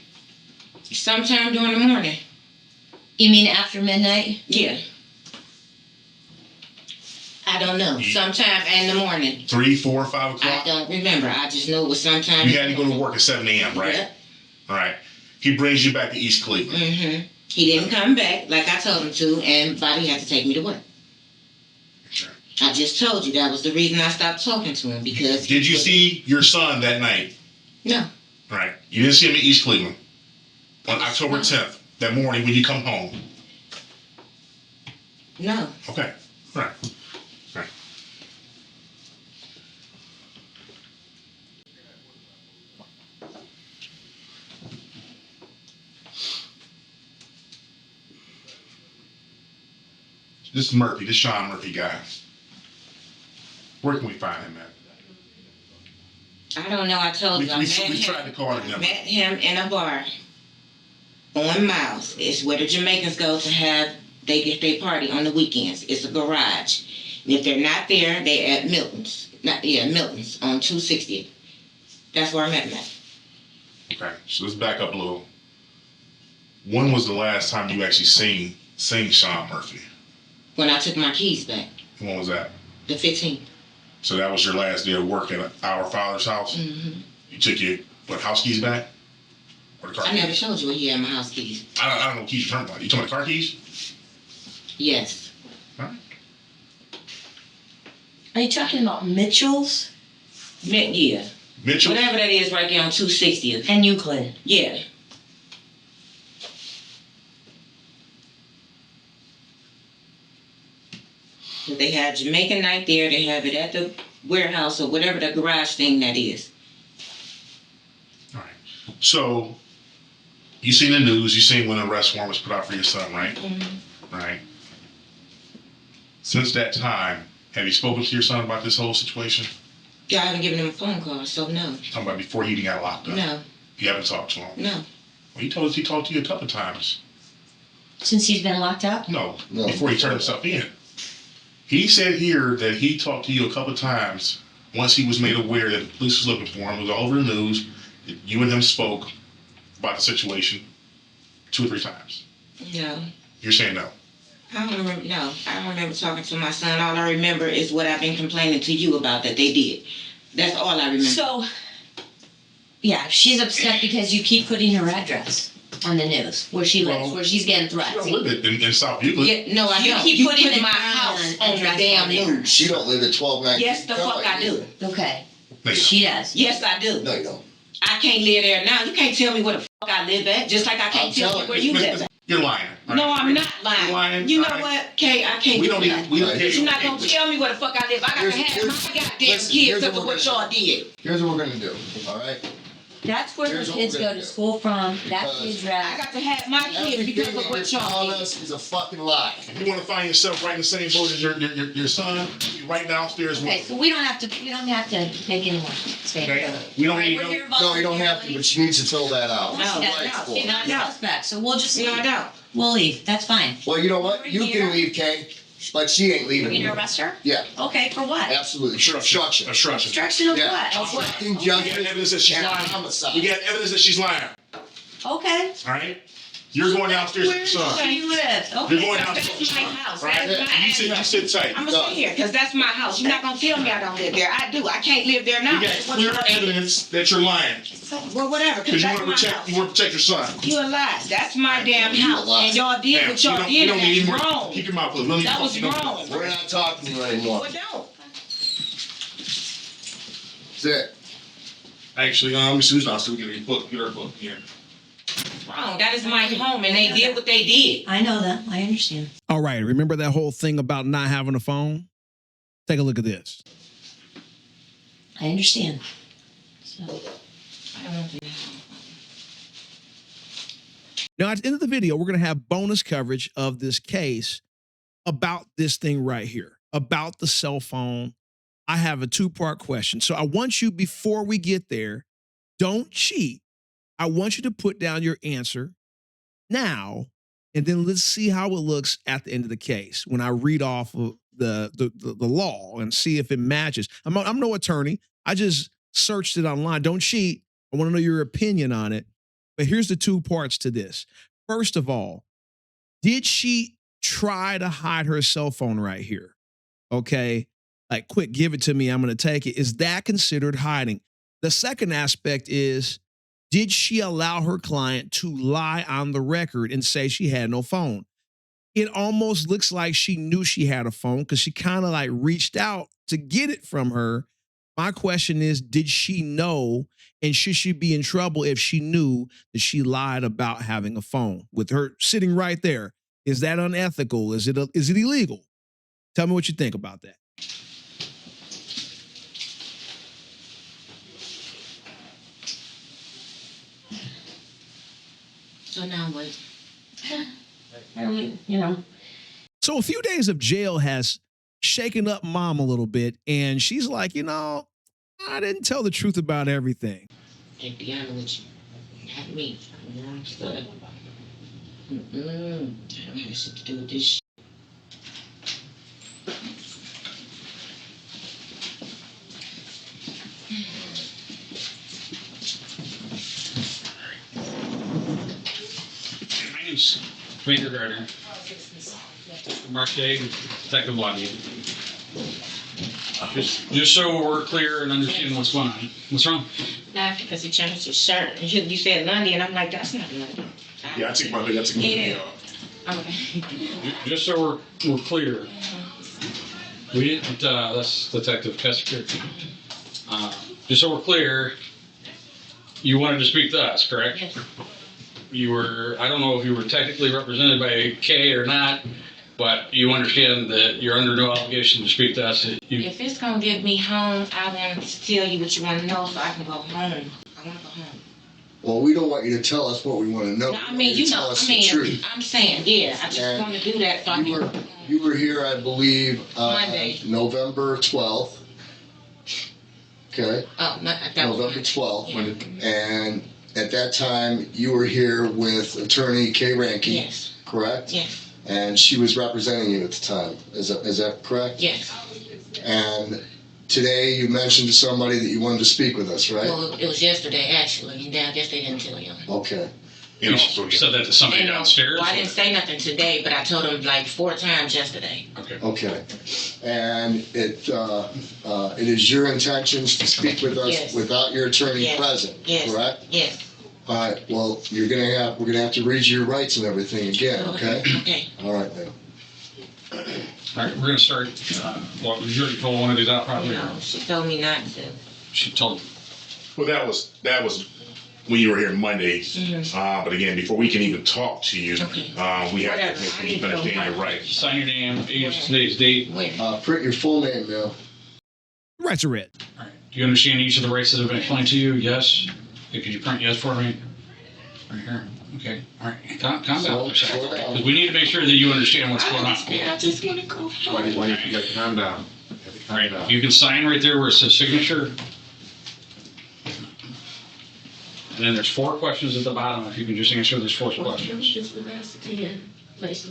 Sometime during the morning. You mean after midnight? Yeah. I don't know. Sometime in the morning. 3, 4, 5 I o'clock? don't remember. I just know it was sometime. You had to go to work at 7 a.m., right? Yeah. All right. He brings you back to East Cleveland. Mm-hmm. He didn't come back like I told him to, and Bobby had to take me to work. Sure. I just told you that was the reason I stopped talking to him because. Did you see your son that night? No. All right. You didn't see him in East Cleveland on October 10th, that morning when you come home. No. Okay. All right. All right. This is Murphy, this Sean Murphy guy. Where can we find him at? I don't know. I told We you. I tried to call him. met him in a bar on Miles. It's where the Jamaicans go to have they get their party on the weekends. It's a garage. And if they're not there, they're at Milton's. Milton's on 260th. That's where I met him at. Okay, so let's back up a little. When was the last time you actually seen Sean Murphy? When I took my keys back, When was that? the 15th. So that was your last day of work at our father's house? Mm-hmm. You took your house keys back? Or the car I keys? never showed you where he had my house keys. I don't know what keys you're talking about. You talking about the car keys? Yes. Are you talking about Mitchell's Yeah. Mitchell? Whatever that is right there on 260th. and Euclid? Yeah. If they have Jamaican night there, they have it at the warehouse or whatever the garage thing that is. All right. So, you seen the news, you seen when an arrest warrant was put out for your son, right? Mm-hmm. Right. Since that time, have you spoken to your son about this whole situation? Yeah, I haven't given him a phone call, so no. Talking about before he even got locked up. No, You haven't talked to him. no. Well, he told us he talked to you a couple times. Since he's been locked up? No, No, before he turned himself in. He said here that he talked to you a couple times once he was made aware that the police was looking for him. It was all over the news. That you and him spoke about the situation 2 or 3 times. No. You're saying no. I don't remember. No, I don't remember talking to my son. All I remember is what I've been complaining to you about that they did. That's all I remember. So, yeah, she's upset because you keep putting her address on the news where she lives, Well, where she's getting You threats. don't live in South Euclid. Yeah, no, I You don't. keep You putting put the my damn house on the address damn on there. news. She don't live at 1219. Yes, the fuck I do. Okay, No, you she does. Yes, I do. No, you don't. I can't live there now. You can't tell me where the fuck I live at, just like I can't I'm tell you telling where you. you live at. You're lying. all No, right? I'm not lying. You're lying, You know all right. what, Kay? I can't We do don't that. need. We don't Right. care. You're not gonna tell me where the fuck I live. I got to Here's- have my here's- goddamn listen, kids here's look what at we're what gonna y'all did. Here's what we're gonna do, all right? That's where Here's the what kids we're go gonna to do. school from. That's the I address. got to have my kids because Everything of that what you're y'all telling did. us is a fucking lie. If you want to find yourself right in the same boat as your son, you right downstairs. with Okay, him. so we don't have to make any more statements. Okay? We don't need We're no. here No, you don't have to, but she needs to fill that out. No, It's the No, right no, form. she's not a suspect, so we'll just No, I leave. don't. We'll leave. That's fine. Well, you know what? Over You here. can leave, Kay, but she ain't You're leaving. gonna arrest her? Yeah, Okay, for what? absolutely. Obstruction. Obstruction. Obstruction of Yeah. what? Obstructing We got justice evidence that she's and lying. homicide. We got evidence that she's lying. Okay. All right. You're going downstairs with your Where son. do you live? You're Okay. going That's downstairs with your my son. house. Right? That's my You address. sit tight. I'm gonna sit here because that's my house. You're not gonna tell me I don't live there. I do. I can't live there now. We got clear evidence that you're lying Well, whatever. because Because you that's want my to house. protect your son. You a lie. That's my damn You a house. lie. And y'all did Ma'am, what y'all we did, don't and need any that's more. wrong. Keep your mouth closed. We don't need That to was talk. You don't- wrong. We're not talking to you anymore. Well, don't. That's it. Actually, let me see who's not. So we get her book here. What's wrong? That is my home, and they did what they did. I know that. I understand. All right, remember that whole thing about not having a phone? Take a look at this. I understand. So, I don't want to know. Now, at the end of the video, we're going to have bonus coverage of this case about this thing right here, about the cell phone. I have a two-part question. So I want you, before we get there, don't cheat. I want you to put down your answer now, and then let's see how it looks at the end of the case when I read off of the law and see if it matches. I'm no attorney. I just searched it online. Don't cheat. I want to know your opinion on it. But here's the two parts to this. First of all, did she try to hide her cell phone right here? Okay, like, quick, give it to me. I'm going to take it. Is that considered hiding? The second aspect is, did she allow her client to lie on the record and say she had no phone? It almost looks like she knew she had a phone because she kind of like reached out to get it from her. My question is, did she know, and should she be in trouble if she knew that she lied about having a phone with her sitting right there? Is that unethical? Is it illegal? Tell me what you think about that. So now what? I don't, you know. So a few days of jail has shaken up mom a little bit, and she's like, I didn't tell the truth about everything. To be honest with you, not me. You know what I'm saying? I don't have shit to do with this shit. My name's Commander Gardner. Mark Day, Detective Lundy. Just so we're clear and understand what's going on. What's wrong? Not because he changed his shirt. And you said Lundy, and I'm like, that's not Lundy. Yeah, I took my Yeah. off. Okay. Just so we're clear. We didn't, that's Detective Kester. Just so we're clear, you wanted to speak to us, correct? Yes. You were, I don't know if you were technically represented by Kay or not, but you understand that you're under no obligation to speak to us. If it's gonna get me home, I want to tell you what you want to know so I can go home. I want to go home. Well, we don't want you to tell us what we want to know. No, I mean, you tell know, us the truth. I'm saying, yeah, I just And want to do that so I You can were, you were here, I believe, Monday. November 12th. Okay, Oh, no, that was November 12th. Yeah. And at that time, you were here with attorney Kay Ranke, Yes, correct? yes, And she was representing you at the time. Is that correct? yes. And today you mentioned to somebody that you wanted to speak with us, right? Well, it was yesterday, actually, and then I guess they didn't tell you. Okay. And also, said that to somebody downstairs? Well, I didn't say nothing today, but I told them like 4 times yesterday. Okay. Okay. And it is your intentions to speak with us Yes. without your attorney Yes. present, Yes. correct? Yes. All right. Well, we're gonna have to read you your rights and everything again. Okay. Okay. All right, then. All right, we're going to start. Well, was your phone want to do that probably? No, she told me not to. She told well, that was when you were here Monday. But again, before we can even talk to you, Okay. we have Whatever. to make you understand your rights. sign your name, age, today's date. Where? Print your full name now. Rights are read. All right. Do you understand each of the rights that have been explained to you? Yes? Okay, could you print yes for me? Right here. Okay. All right. Calm down for a second. Slow down. 'Cause we need to make sure that you understand what's going on. I just want to go home. Why do you got to calm down? All right. You can sign right there where it says signature. And then there's 4 questions at the bottom. If you can just answer those 4 questions. Just the rest of the place.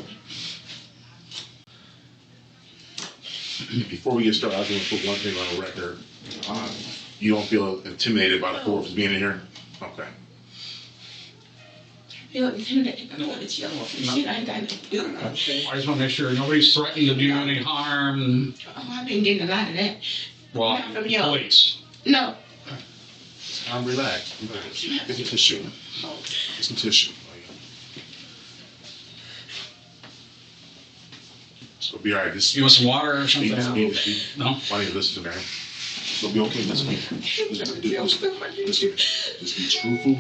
Before we get started, I just want to put one thing on the record. You don't feel intimidated by the court for being in here? Okay. feel intimidated. I don't want to tell her shit I ain't got nothing to do with it. I just want to make sure nobody's threatening to do any harm. Oh, I've been getting a lot of that. Well, Not from y'all. police. No. Relax. Relax. Get some tissue. Get some tissue. So be alright. This You want some water or speak. something? Speak. No? Why don't you listen to me? It'll be okay. Listen. Just be truthful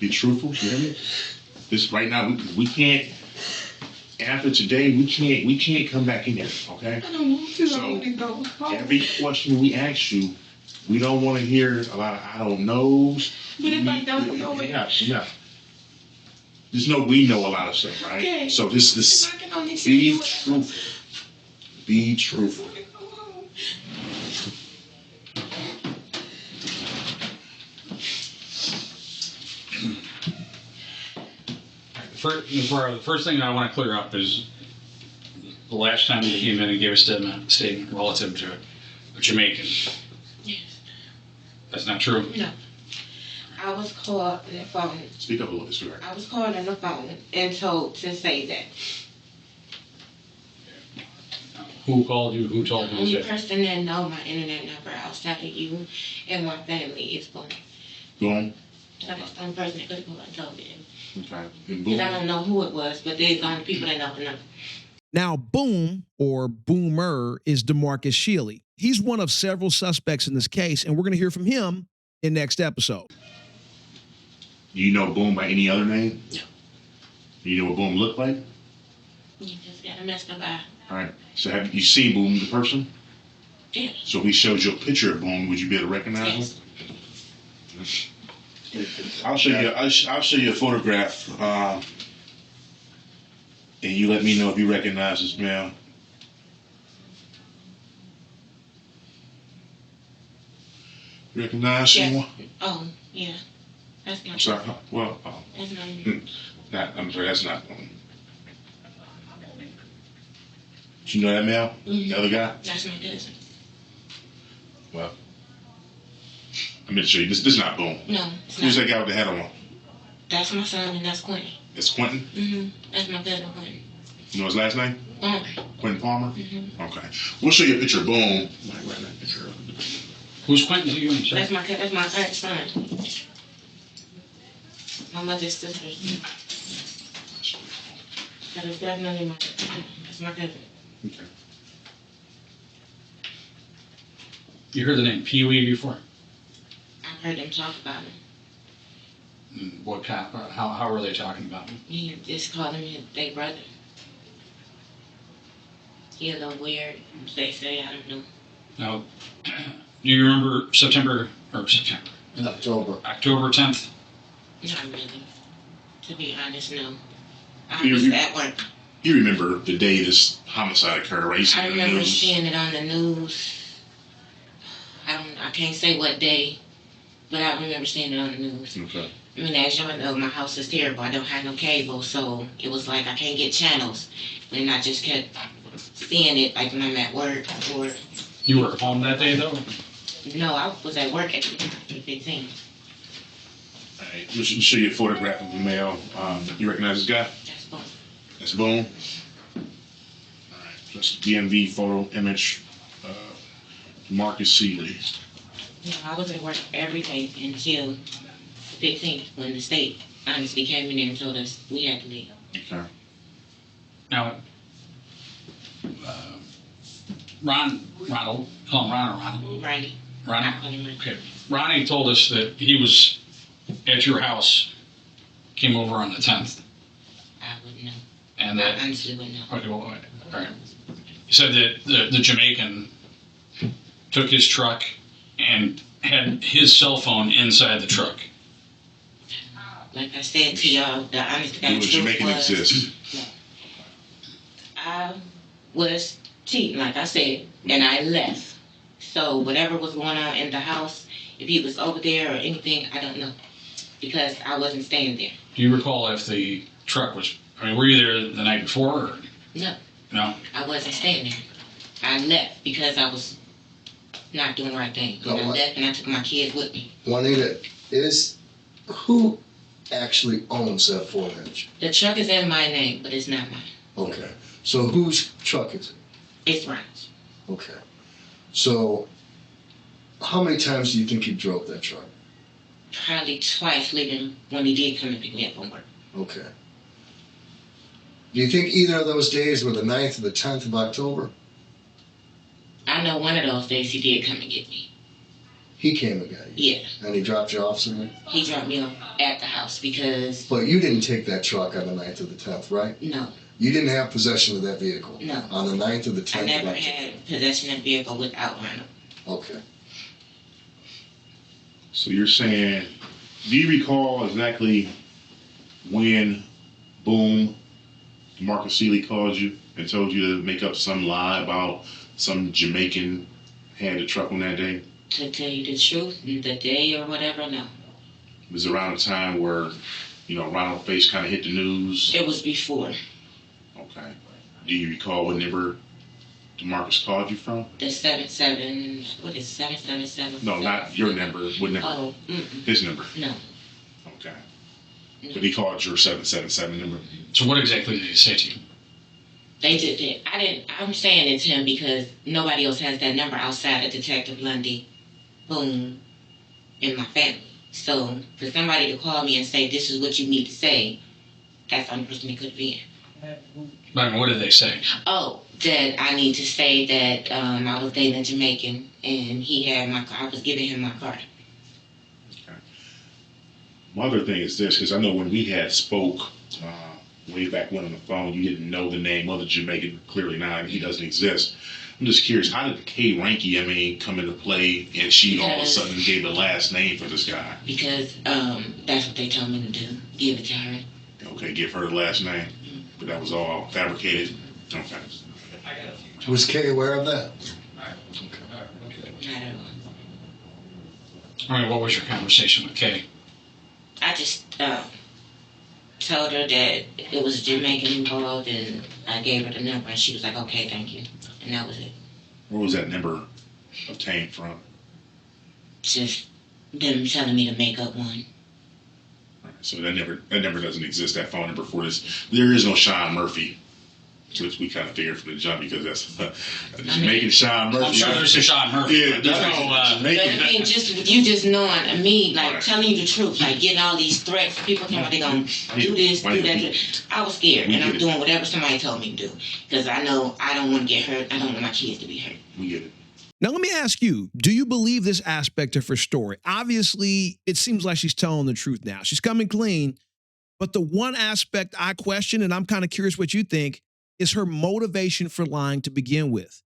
Be truthful. You hear me? This right now, we can't. After today, we can't come back in there. Okay. I don't want to. So, I want to go home. Every question we ask you, we don't want to hear a lot of I don't knows. But if I don't know it, Yeah. Just know we know a lot of stuff, right? Okay. So this I can only be see you. truthful. Be truthful. The first thing I want to clear up is the last time you came in and gave a statement relative to a Jamaican. Yes. That's not true. No. I was called on the phone. Speak up a little bit, sweetheart. I was called on the phone and told to say that. Who called you? Who told The you only to say? person that know my internet number outside of you and my family is Boom. Go on. So that's the only person that could have called and told me. Okay. And Because I boom. don't know who it was, but they're the only people that know the number. Now, Boom, or Boomer, is DeMarcus Shealy. He's one of several suspects in this case, and we're going to hear from him in next episode. Do you know Boom by any other name? No. Do you know what Boom looked like? You just got a messed up eye. All right. So have you seen Boom, the person? Yeah. So if we showed you a picture of Boom, would you be able to recognize Yes. him? I'll show you. I'll show you a photograph, and you let me know if you recognize this man. You recognize Yes. someone? Oh, yeah. That's not I'm sorry. Well, That's not me. I'm sorry. That's not Boom. Do you know that man? The other guy? That's my cousin. Well, I'm gonna show you. This is not Boom. No, it's Who's not. that guy with the hat on? That's my son and that's Quentin. It's Quentin. That's my cousin Quentin. You know his last name? Okay. Quentin Palmer. Okay. We'll show you a picture of Boom. Might write that picture up. Who's Quentin to you? I'm sorry. That's my aunt's son. My mother's sister. That is definitely my cousin. That's my cousin. Okay. You heard the name Pee Wee before? I've heard them talk about him. What kind? How were they talking about him? He just called him their brother. He a little weird. They say, I don't know. Now, do you remember October 10th? Not really. To be honest, no. I You- was you- at work. You remember the day this homicide occurred, right? You seen I it in the remember news. seeing it on the news. I can't say what day, but I remember seeing it on the news. Okay. I mean, as y'all know, my house is terrible. I don't have no cable, so it was like I can't get channels. And I just kept seeing it, like when I'm at work or. You were home that day, though? No, I was at work at 15. All right. We'll show you a photograph of the male. You recognize this guy? That's fun. That's Boom. All right. That's DMV photo image. Marcus Seeley. Yeah, I was at work every day until 15 when the state honestly came in and told us we had to leave. Okay. Now, Ronald, call him Ron or Ronald? Ronnie. Ronnie? I call him Ronnie. Okay. Ronnie told us that he was at your house, came over on the 10th, I wouldn't know. and I that. honestly wouldn't know. Okay, well, all right. He said that the Jamaican took his truck and had his cell phone inside the truck. Like I said to y'all, the honest to Do God a truth Jamaican was, exist? I was cheating, like I said, and I left. So whatever was going on in the house, if he was over there or anything, I don't know, because I wasn't staying there. Do you recall if the truck was? I mean, were you there the night before? Or? No, No. I wasn't staying there. I left because I was not doing the right thing. And I left and I took my kids with me. Juanita, who actually owns that 4-inch? The truck is in my name, but it's not mine. Okay. So whose truck is it? It's Ron's. Okay. So how many times do you think he drove that truck? Probably twice leaving when he did come and pick me up from work. Okay. Do you think either of those days were the 9th or the 10th of October? I know one of those days he did come and get me. He came and got you. Yeah, And he dropped you off somewhere? he dropped me off at the house because But you didn't take that truck on the 9th of the 10th, right? no, You didn't have possession of that vehicle? No. On the 9th of the 10th? I never had possession of the vehicle without Ronald. Okay. So you're saying, do you recall exactly when, boom, Marcus Seeley called you and told you to make up some lie about some Jamaican had the truck on that day? To tell you the truth, the day or whatever, no. It was around a time where, Ronald Face kind of hit the news. It was before. Okay. Do you recall what number DeMarcus called you from? The 77, what is 777? No, not your number. What number? Oh, mm-mm. His number. No. Okay. No. But he called your 777 number. So what exactly did he say to you? They did that. I'm saying it's him because nobody else has that number outside of Detective Lundy, boom, in my family. So for somebody to call me and say, this is what you need to say, that's the only person it could be. I mean, what did they say? Oh, that I need to say that I was dating a Jamaican and he had my car. I was giving him my car. Okay. My other thing is this, because I know when we had spoke way back when on the phone, you didn't know the name of the Jamaican, clearly now, and he doesn't exist. I'm just curious, how did Kay Ranky, come into play and she all of a sudden gave a last name for this guy? Because that's what they told me to do. Give it to her. Okay, give her the last name. But that was all fabricated? Okay. Was Kay aware of that? Not at all. I mean, what was your conversation with Kay? I just told her that it was Jamaican involved, and I gave her the number, and she was like, okay, thank you. And that was it. Where was that number obtained from? Just them telling me to make up one. So that number doesn't exist, that phone number for this. There is no Sean Murphy, which we kind of figured from the jump because that's Jamaican Sean Murphy. I'm sure there's a Sean Murphy. Yeah, but there's no, But I mean, just knowing me, like Right. telling you the truth, like getting all these threats, people telling me they gonna do this, do that. I was scared, and I'm doing whatever somebody told me to do because I know I don't want to get hurt. I don't want my kids to be hurt. We get it. Now, let me ask you, do you believe this aspect of her story? Obviously, it seems like she's telling the truth now. She's coming clean. But the one aspect I question, and I'm kind of curious what you think, is her motivation for lying to begin with.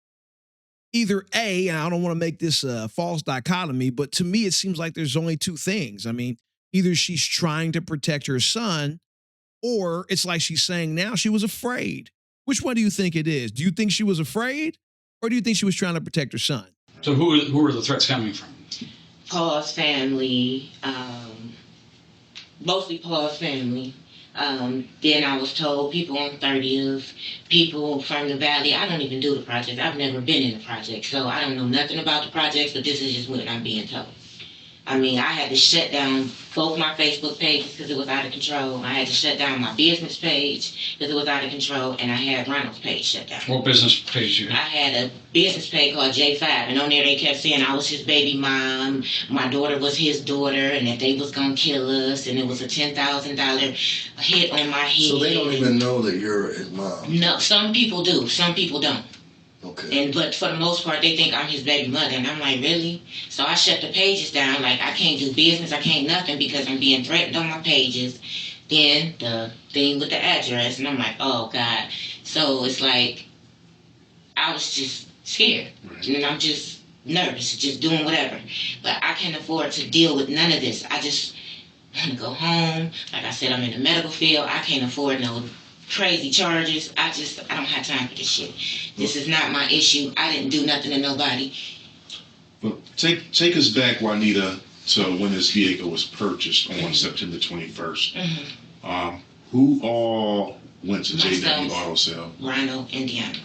Either A, and I don't want to make this a false dichotomy, but to me, it seems like there's only two things. I mean, either she's trying to protect her son, or it's like she's saying now she was afraid. Which one do you think it is? Do you think she was afraid? Or do you think she was trying to protect her son? So who were the threats coming from? Paul's family, mostly Paul's family. Then I was told people on 30th, people from the valley. I don't even do the project. I've never been in the project, so I don't know nothing about the projects, but this is just what I'm being told. I mean, I had to shut down both my Facebook pages because it was out of control. I had to shut down my business page because it was out of control, and I had Ronald's page shut down. What business page you I had? had a business page called J5, and on there they kept saying I was his baby mom, my daughter was his daughter, and that they was gonna kill us, and it was a $10,000 hit on my head. So they don't even know that you're his mom? No, some people do, some people don't. Okay. But for the most part, they think I'm his baby mother, and I'm like, really? So I shut the pages down. Like, I can't do business, I can't nothing because I'm being threatened on my pages. Then the thing with the address, and I'm like, oh God. So it's like, I was just scared, and I'm just nervous, just doing whatever. But I can't afford to deal with none of this. I just want to go home. Like I said, I'm in the medical field. I can't afford no crazy charges. I don't have time for this shit. This is not my issue. I didn't do nothing to nobody. But take us back, Juanita, to when this vehicle was purchased on September 21st. Who all went to JW Auto Sale? Ronald, Indiana.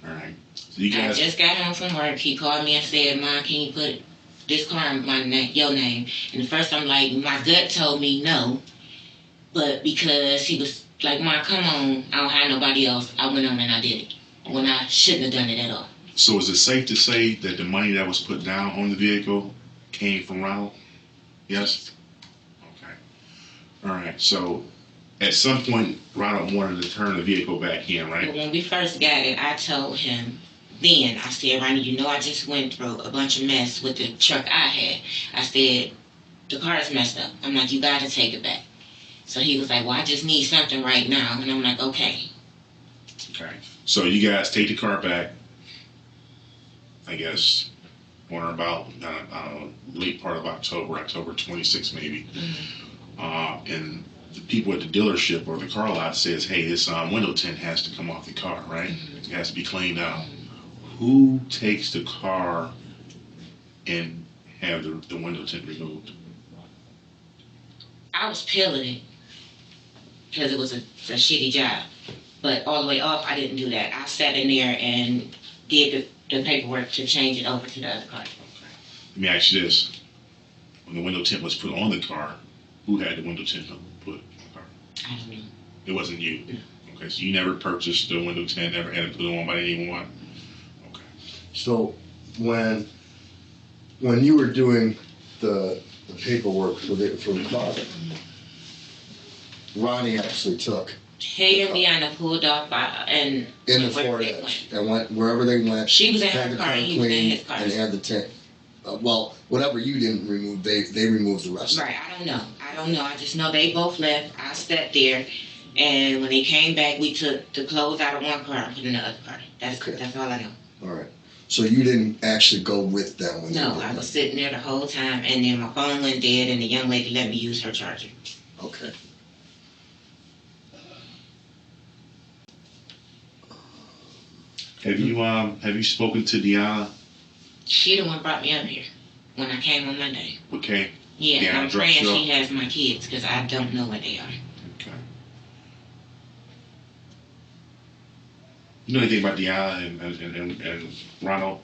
All right. So you guys. I just got home from work. He called me and said, Mom, can you put this car in your name? And at first I'm like, my gut told me no. But because he was like, Mom, come on, I don't have nobody else, I went on and I did it. When I shouldn't have done it at all. So is it safe to say that the money that was put down on the vehicle came from Ronald? Yes? Okay. All right. So at some point, Ronald wanted to turn the vehicle back in, right? But when we first got it, I told him Then I said, Ronnie, you know I just went through a bunch of mess with the truck I had. I said, the car is messed up. I'm like, you gotta take it back. So he was like, well, I just need something right now. And I'm like, okay. Okay. So you guys take the car back, I guess, on or about, I don't know, late part of October 26th maybe. And the people at the dealership or the car lot says, hey, this window tint has to come off the car, right? It has to be cleaned out. Who takes the car and have the window tint removed? I was peeling it because it was a shitty job. But all the way up, I didn't do that. I sat in there and did the paperwork to change it over to the other car. Let me ask you this. When the window tint was put on the car, who had the window tint put on the car? I don't know. It wasn't you? No. Okay, so you never purchased the window tint, never had it put on by anyone? Okay. So when you were doing the paperwork for the car, Ronnie actually took Hey, Indiana pulled off and in the went where Ford they Edge and went wherever they went. She was in had her the car car and he was in cleaned his car. and had the tint. Well, whatever you didn't remove, they removed the rest. Right, I don't know. I just know they both left. I sat there, and when they came back, we took the clothes out of one car and put in the other car. That's all I know. All right. So you didn't actually go with them when No, they did I that? was sitting there the whole time, and then my phone went dead, and the young lady let me use her charger. Okay. Have you spoken to Deanna? She the one brought me up here when I came on Monday. Okay. Yeah, and Deanna I'm dropped praying you she has my kids because I don't know where they are. Okay. You know anything about Deanna and Ronald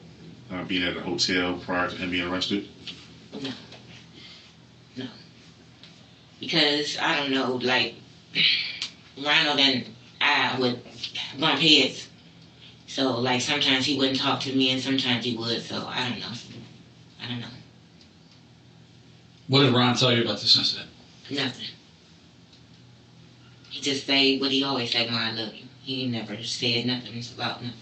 being at the hotel prior to him being arrested? No. Because I don't know, like Ronald and I would bump heads. So like sometimes he wouldn't talk to me and sometimes he would, so I don't know. What did Ron tell you about this incident? Nothing. He just say what he always say, "Ma, I love you." He never said nothing about nothing.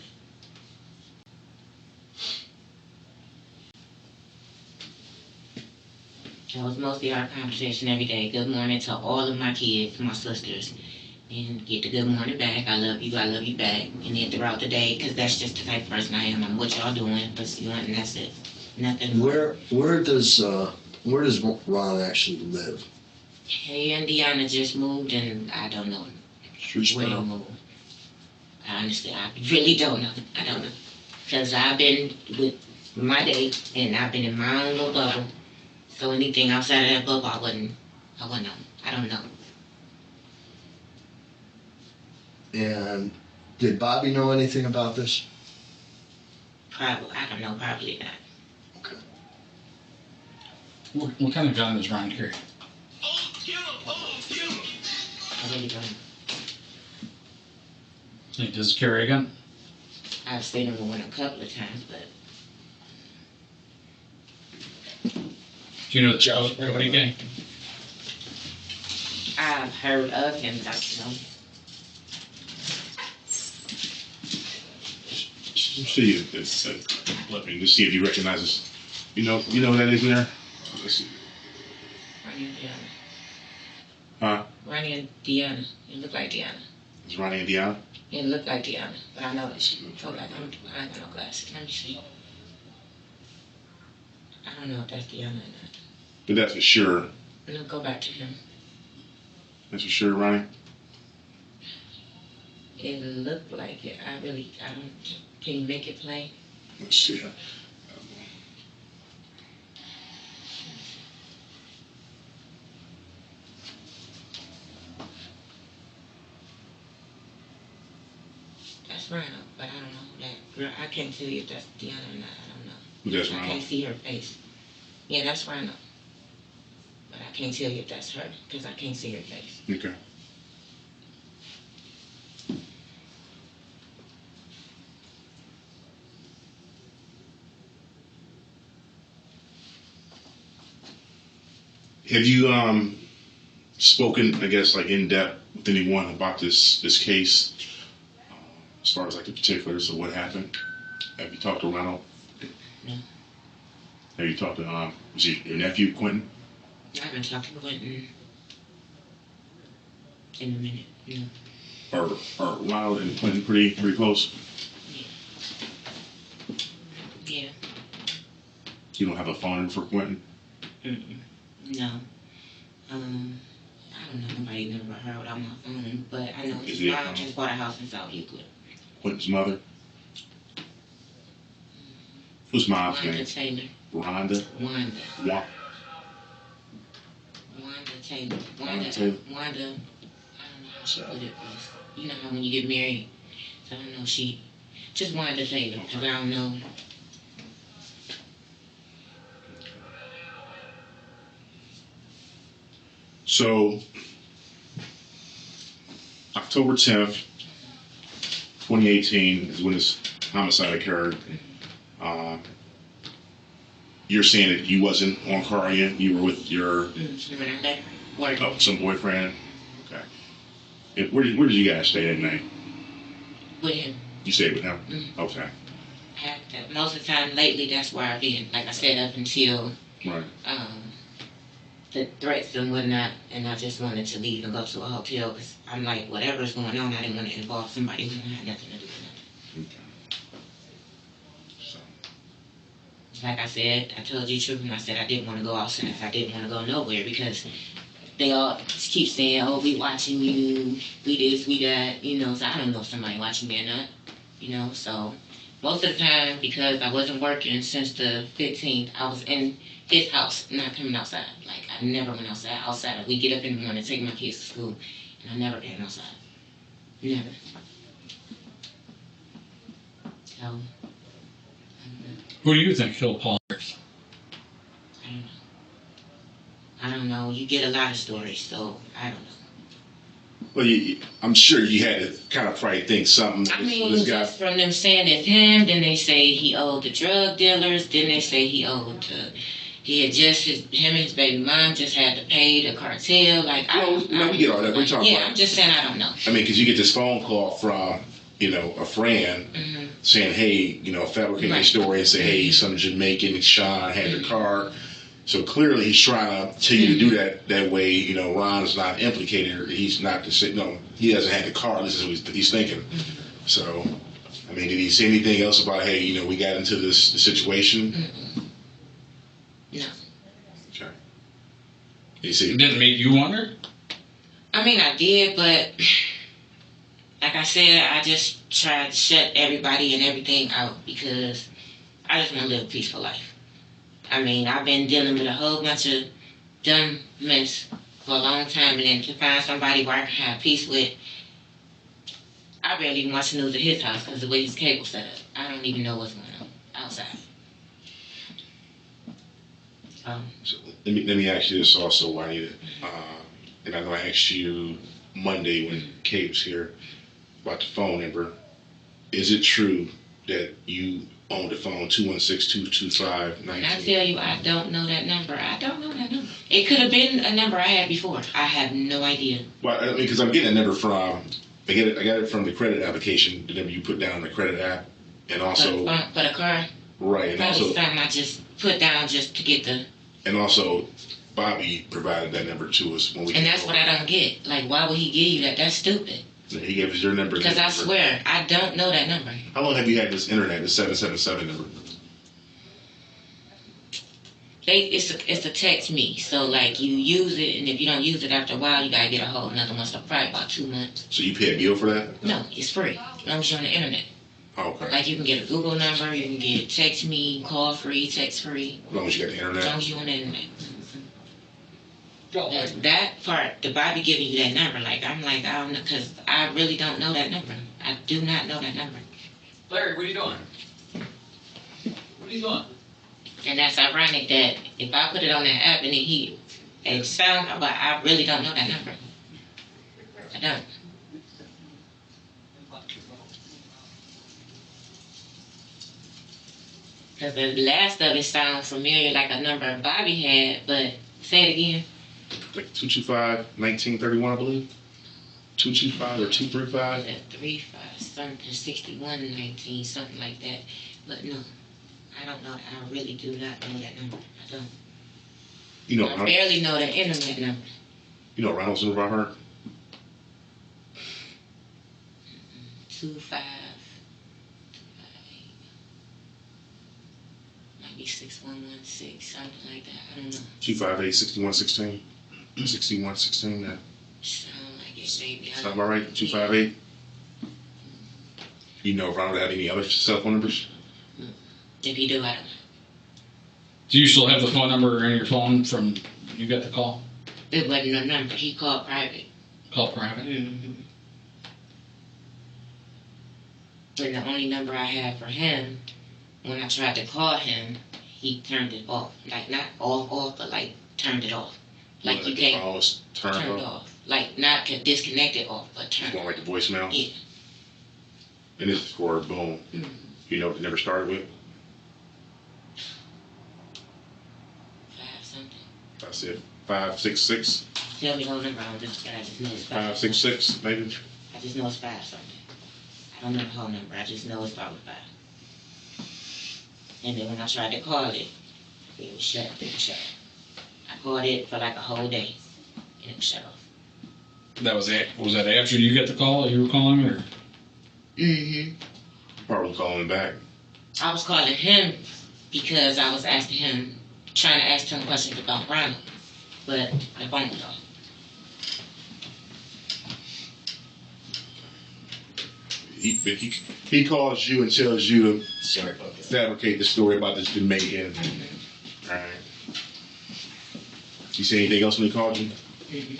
That was mostly our conversation every day. Good morning to all of my kids, my sisters. And get the good morning back. I love you back. And then throughout the day, because that's just the type of person I am. I'm what y'all doing, pursuing, and that's it. Nothing more. Where does Ron actually live? Hey, Indiana just moved, and I don't know where they moved. Honestly, I really don't know. I don't know. Because I've been with my day, and I've been in my own little bubble. So anything outside of that bubble, I wouldn't know. I don't know. And did Bobby know anything about this? Probably, I don't know, probably not. Okay. What kind of gun does Ron carry? I really don't know. He does carry a gun? I've seen him with one a couple of times, but Do you know the Charles Brody gang? I've heard of him, but See if it's let me just see if he recognizes. You know who that is in there? Let's see. Ronnie and Deanna. Huh? Ronnie and Deanna. It looked like Deanna. It's Ronnie and Deanna? It looked like Deanna, but I know it's like I ain't got no glasses. Let me see. I don't know if that's Deanna or not. But that's for sure. We'll go back to him. That's for sure, Ronnie? It looked like it. I don't. Can you make it play? Let's see. That's Rhino, but I don't know who that girl. I can't tell you if that's Deanna or not. I don't know. Who that's I Ronald? can't see her face. Yeah, that's Rhino. But I can't tell you if that's her because I can't see her face. Okay. Have you spoken, I guess, like in depth with anyone about this case, as far as like the particulars of what happened? Have you talked to Ronald? No. Have you talked to was he your nephew Quentin? I haven't talked to Quentin in a minute. No. Are Ronald and Quentin pretty close? Yeah. You don't have a phone number for Quentin? Mm-mm. No. I don't know nobody never heard without my phone, but I know his mom just bought a house in South Euclid. Quentin's mother? Who's mom's Wanda name? Taylor. Rhonda? Wanda. Wanda Taylor. Wanda. I don't know how she put it. You know how when you get married, I don't know, just Wanda Taylor, because I don't know. So, October 10th, 2018 is when this homicide occurred. You're saying that you wasn't on car yet? You were with your some boyfriend? Okay. And where did you guys stay that night? With him. You stayed with him? Mm-hmm. Okay. Most of the time lately, that's where I've been. Like I said, up until Right. the threats and whatnot, and I just wanted to leave and go to a hotel because I'm like, whatever's going on, I didn't want to involve somebody who had nothing to do with it. Okay. So. Like I said, I told you the truth, and I said I didn't want to go outside. I didn't want to go nowhere because they all keep saying, "Oh, we watching you, we this, we that," you know. So I don't know if somebody watching me or not, you know. So most of the time, because I wasn't working since the 15th, I was in his house, not coming outside. Like I never went outside. We get up in the morning, take my kids to school, and I never came outside. Never. So. Who do you think killed Paul? I don't know. You get a lot of stories, so I don't know. Well, I'm sure you had to kind of probably think something. I mean, with this guy. just from them saying it's him, then they say he owed the drug dealers, then they say he owed to, he had just, him and his baby mom just had to pay the cartel. Like, No, we get all that. We're talking about. I'm just saying I don't know. I mean, because you get this phone call from, a friend saying, hey, fabricating a story and say, hey, some Jamaican, Sean had the car. So clearly he's trying to tell you to do that way. Ron's not implicated. Or he's not to say, no, he doesn't have the car. This is what he's thinking. So, I mean, did he say anything else about, hey, we got into this situation? No. Okay. You see? It didn't make you wonder? I mean, I did, but like I said, I just tried to shut everybody and everything out because I just want to live a peaceful life. I mean, I've been dealing with a whole bunch of dumb mess for a long time, and then to find somebody where I can have peace with, I barely even watch the news at his house because of the way his cable set up. I don't even know what's going on outside. So let me ask you this also, Juanita. And I know I asked you Monday when Kate was here about the phone number. Is it true that you owned the phone 216-225-19? I tell you, I don't know that number. I don't know that number. It could have been a number I had before. I have no idea. Well, I mean, because I'm getting a number from, I got it from the credit application, the number you put down on the credit app, and also For the car? right, and That also was something I just put down just to get the. and also Bobby provided that number to us when we. And that's what I don't get. Like, why would he give you that? That's stupid. He gave us your number. Because I swear, I don't know that number. How long have you had this internet, the 777 number? It's a text me. So, like, you use it, and if you don't use it after a while, you gotta get a whole another one. So, probably about 2 months. So you pay a bill for that? No, it's free. As long as you're on the internet. Okay. Like, you can get a Google number, you can get text me, call free, text free. As long as you got the internet? As long as you're on the internet. That part, the Bobby giving you that number, like, I'm like, I don't know, because I really don't know that number. I do not know that number. Larry, what are you doing? What are you doing? And that's ironic that if I put it on that app and it sounds, but I really don't know that number. I don't. Because the last of it sounds familiar, like a number Bobby had, but say it again. Like 225-1931, I believe. 225 or 235. 35 something 61 19 something like that. But no, I don't know. I really do not know that number. I don't. You know, I barely know the internet number. you know Ronald's number by heart? 25. Might be 6116, something like that. I don't know. 258-6116. 6116. That Sound like it, baby. sound about right? 258. You know if Ronald had any other cell phone numbers? If you do, I don't know. Do you still have the phone number in your phone from you got the call? It wasn't a number. He called private. Call private. Mm-hmm. But the only number I had for him, when I tried to call him, he turned it off. Like, not off, but like turned it off. Like you the can't phone was turned turn it off. off. Like not disconnected off, but turned Going off. like the voicemail. Yeah. And this is for boom. Mhm. You know what it never started with? 5 something. That's it. 566. Tell me the whole number. I don't know. I just know it's 5. 566 maybe. I just know it's 5 something. I don't know the whole number. I just know it's probably 5. And then when I tried to call it was shut. It was shut. I called it for like a whole day, and it was shut off. That was it. Was that after you got the call? You were calling, or Mm-hmm. Probably calling him back. I was calling him because I was asking him, trying to ask him questions about Ronald, but the phone was off. He calls you and tells you to Sorry about that. fabricate the story about this Jamaican. Mm-hmm. All right. You say anything else when he called you? Mm-hmm.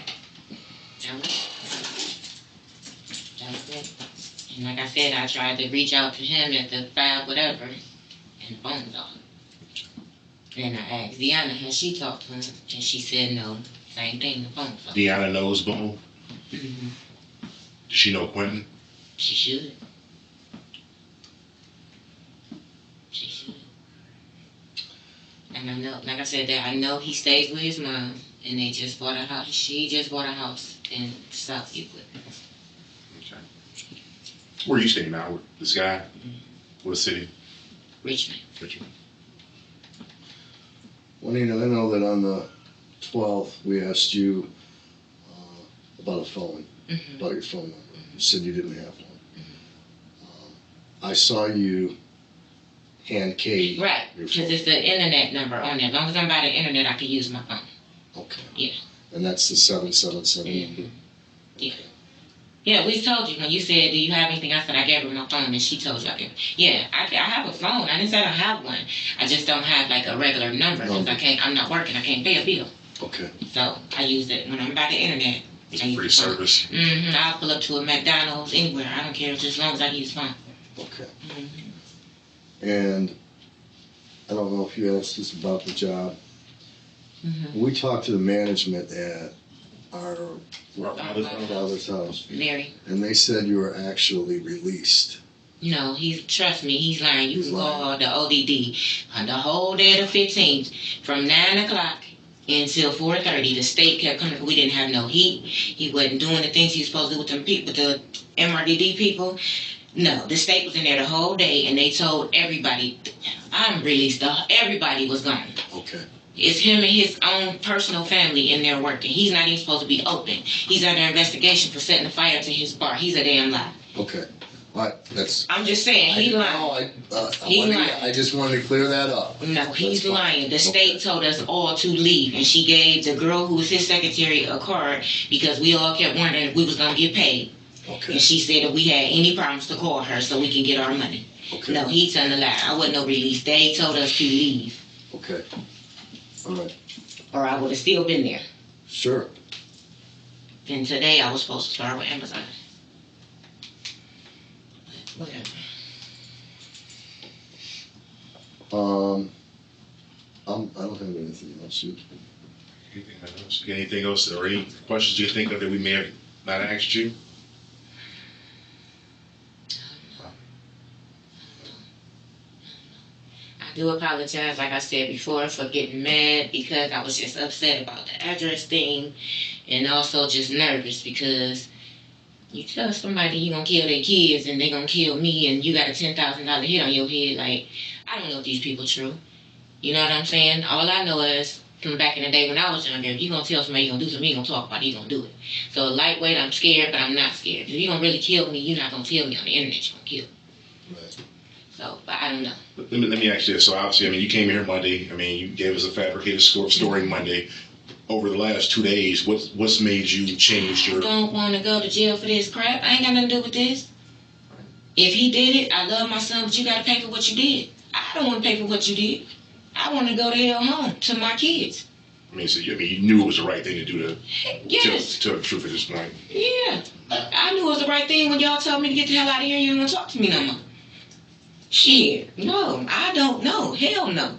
That was it. And like I said, I tried to reach out to him at the 5 whatever, and the phone was off. Then I asked Deanna, has she talked to him? And she said no. Same thing, the phone was off. Deanna knows Boom. Mm-hmm. Does she know Quentin? She should. She should. And I know, like I said, that I know he stays with his mom, and they just bought a house. She just bought a house in South Euclid. Okay. Where are you staying now? This guy? What city? Richmond. Richmond. Juanita, I know that on the 12th, we asked you about a phone, Mm-hmm. about your phone number. You said you didn't have one. I saw you hand Kate Right, your because phone. it's the internet number on there. As long as I'm by the internet, I can use my phone. Okay. Yeah. And that's the 777 number? Yeah. Yeah, we told you when you said, do you have anything? I said, I gave her my phone, and she told you I gave her. Yeah, I have a phone. I didn't say I don't have one. I just don't have like a regular number because I'm not working. I can't pay a bill. Okay. So I use it when I'm by the internet. It's a free service. Mm-hmm. I'll pull up to a McDonald's, anywhere. I don't care, just as long as I can use phone. Okay. Mm-hmm. And I don't know if you asked us about the job. Mm-hmm. We talked to the management at our father's house, Mary. and they said you were actually released. No, trust me, he's lying. You He's can lying. call the ODD on the whole day of the 15th from 9 o'clock until 4:30. The state kept coming. We didn't have no heat. He wasn't doing the things he was supposed to do with them people, with the MRDD people. No, the state was in there the whole day, and they told everybody, I'm released. Everybody was gone. Okay. It's him and his own personal family in there working. He's not even supposed to be open. He's under investigation for setting a fire to his bar. He's a damn lie. Okay. All right. That's. I'm just saying, he's lying. He's lying. I just wanted to clear that up. No, he's That's fine. lying. The state told us all to leave, and she gave the girl who was his secretary a card because we all kept wondering if we was gonna get paid. Okay. And she said if we had any problems to call her so we can get our money. Okay. No, he's telling a lie. I wasn't no release. They told us to leave, Okay. All right. or I would have still been there. Sure. And today I was supposed to start with Amazon. But whatever. I don't have anything else. You. Anything else or any questions you think of that we may have not asked you? I do apologize, like I said before, for getting mad because I was just upset about the address thing and also just nervous because, You tell somebody you gonna kill their kids and they gonna kill me and you got a $10,000 hit on your head, like, I don't know if these people true. You know what I'm saying? All I know is from back in the day when I was younger, if you gonna tell somebody you gonna do something, you gonna talk about it, you gonna do it. So lightweight, I'm scared, but I'm not scared. If you gonna really kill me, you're not gonna tell me on the internet you're gonna kill me. Right. So, but I don't know. Let me ask you this. So obviously, I mean, you came here Monday. I mean, you gave us a fabricated story Monday. Over the last 2 days, what's made you change I your? don't want to go to jail for this crap. I ain't got nothing to do with this. If he did it, I love my son, but you got to pay for what you did. I don't want to pay for what you did. I want to go to hell home to my kids. I mean, you knew it was the right thing to do to Yes. tell the truth at this point. Yeah. I knew it was the right thing when y'all told me to get the hell out of here and you don't want to talk to me no more. Shit. No, I don't know. Hell no.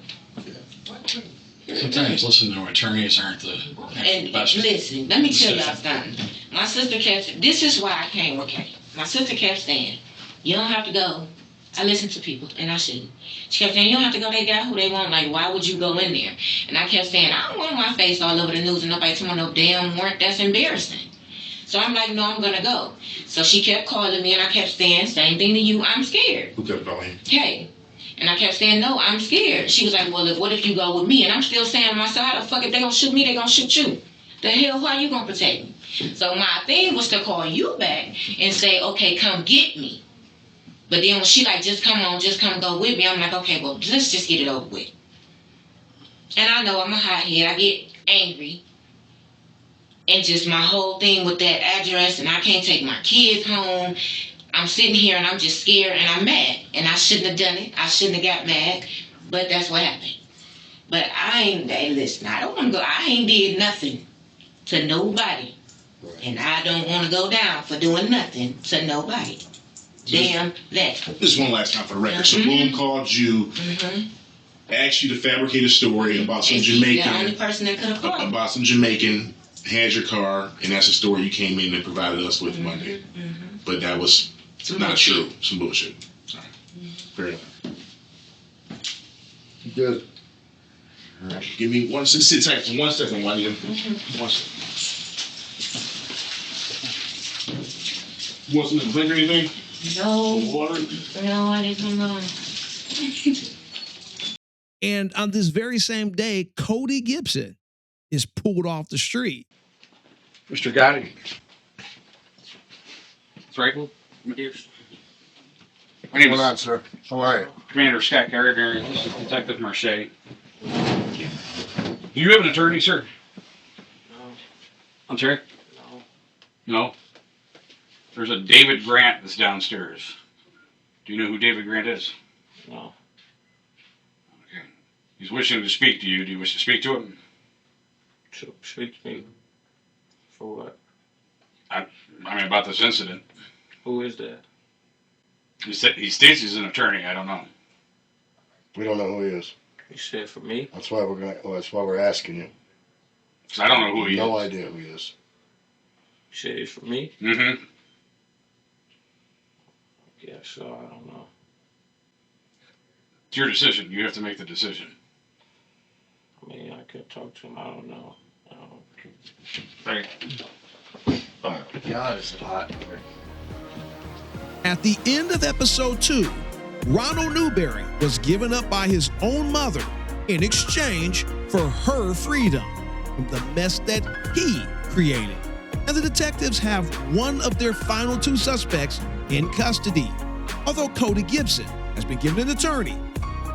Sometimes listening to attorneys aren't the And best. listen, let me tell y'all something. My sister kept, this is why I came with Kay. My sister kept saying, you don't have to go. I listen to people, and I shouldn't. She kept saying, you don't have to go. They got who they want. Like, why would you go in there? And I kept saying, I don't want my face all over the news and nobody talking no damn warrant. That's embarrassing. So I'm like, no, I'm going to go. So she kept calling me, and I kept saying, same thing to you, I'm scared. Who kept calling? Hey. And I kept saying, no, I'm scared. She was like, well, what if you go with me? And I'm still saying to myself, how the fuck, if they going to shoot me, they going to shoot you. The hell, how you going to protect me? So my thing was to call you back and say, okay, come get me. But then when she like, just come go with me, I'm like, okay, well, let's just get it over with. And I know I'm a hothead. I get angry. And just my whole thing with that address, and I can't take my kids home. I'm sitting here and I'm just scared and I'm mad. And I shouldn't have done it. I shouldn't have got mad. But that's what happened. But I ain't, hey, listen, I don't want to go. I ain't did nothing to nobody. Right. And I don't want to go down for doing nothing to nobody. Damn that. This is one last time for the record. So Mhm. Boom called you, asked you to fabricate a story about some And he's the only Jamaican, person that could have called. about some Jamaican, had your car, and that's the story you came in and provided us with Monday. But that was Some not bullshit. true. Some bullshit. All right. Fair enough. Good. All right. Give me sit tight for 1 second, Juanita. 1 second. You want something to drink or anything? No, Water? no, I didn't know. And on this very same day, Cody Gibson is pulled off the street. Mr. Gotti. That's right. My name Hold is on, sir. How are you? Commander Scott Gardner. This is Detective Marche. Do you have an attorney, sir? No, I'm sorry? no, No? There's a David Grant that's downstairs. Do you know who David Grant is? no. Okay. He's wishing to speak to you. Do you wish to speak to him? Speak to me. For what? I mean, about this incident. Who is that? He states he's an attorney. I don't know. We don't know who he is. You said for me? That's why we're asking you. Because I don't know who he No is. idea who he is. You said it's for me? Mm-hmm. Yeah, so I don't know. It's your decision. You have to make the decision. I mean, I could talk to him. I don't know. Right. God, it's hot. At the end of episode 2, Ronald Newberry was given up by his own mother in exchange for her freedom from the mess that he created. And the detectives have one of their final 2 suspects in custody. Although Cody Gibson has been given an attorney,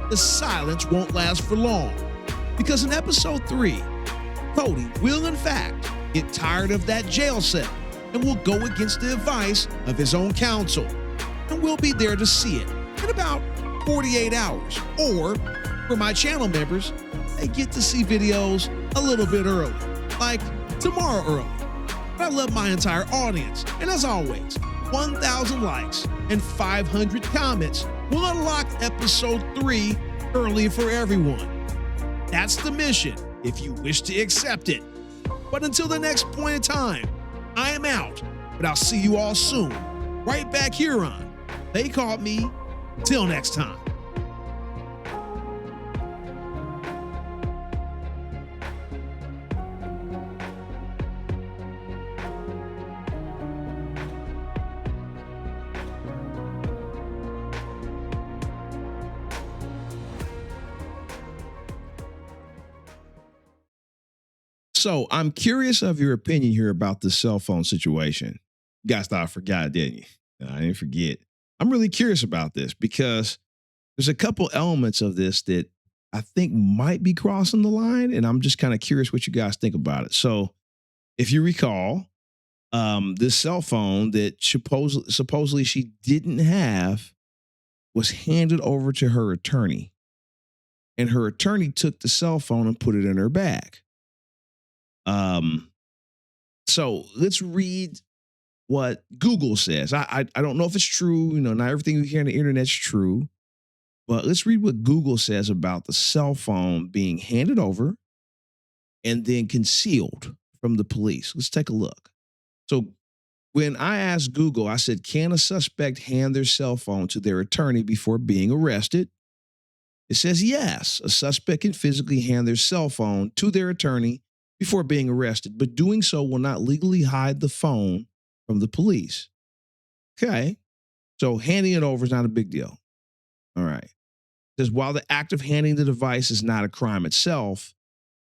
the silence won't last for long. Because in episode 3, Cody will in fact get tired of that jail cell and will go against the advice of his own counsel. And we'll be there to see it in about 48 hours. Or, for my channel members, they get to see videos a little bit early, like tomorrow early. But I love my entire audience, and as always, 1,000 likes and 500 comments will unlock episode 3 early for everyone. That's the mission, if you wish to accept it. But until the next point in time, I am out, but I'll see you all soon, right back here on They Caught Me. Till next time. So I'm curious of your opinion here about this cell phone situation. You guys thought I forgot, didn't you? No, I didn't forget. I'm really curious about this because there's a couple elements of this that I think might be crossing the line, and I'm just kind of curious what you guys think about it. So, if you recall, this cell phone that supposedly she didn't have was handed over to her attorney, and her attorney took the cell phone and put it in her bag. So let's read what Google says. I don't know if it's true. Not everything you hear on the internet's true. But let's read what Google says about the cell phone being handed over and then concealed from the police. Let's take a look. So when I asked Google, I said, can a suspect hand their cell phone to their attorney before being arrested? It says, yes, a suspect can physically hand their cell phone to their attorney before being arrested, but doing so will not legally hide the phone from the police. Okay. So handing it over is not a big deal. All right. It says, while the act of handing the device is not a crime itself,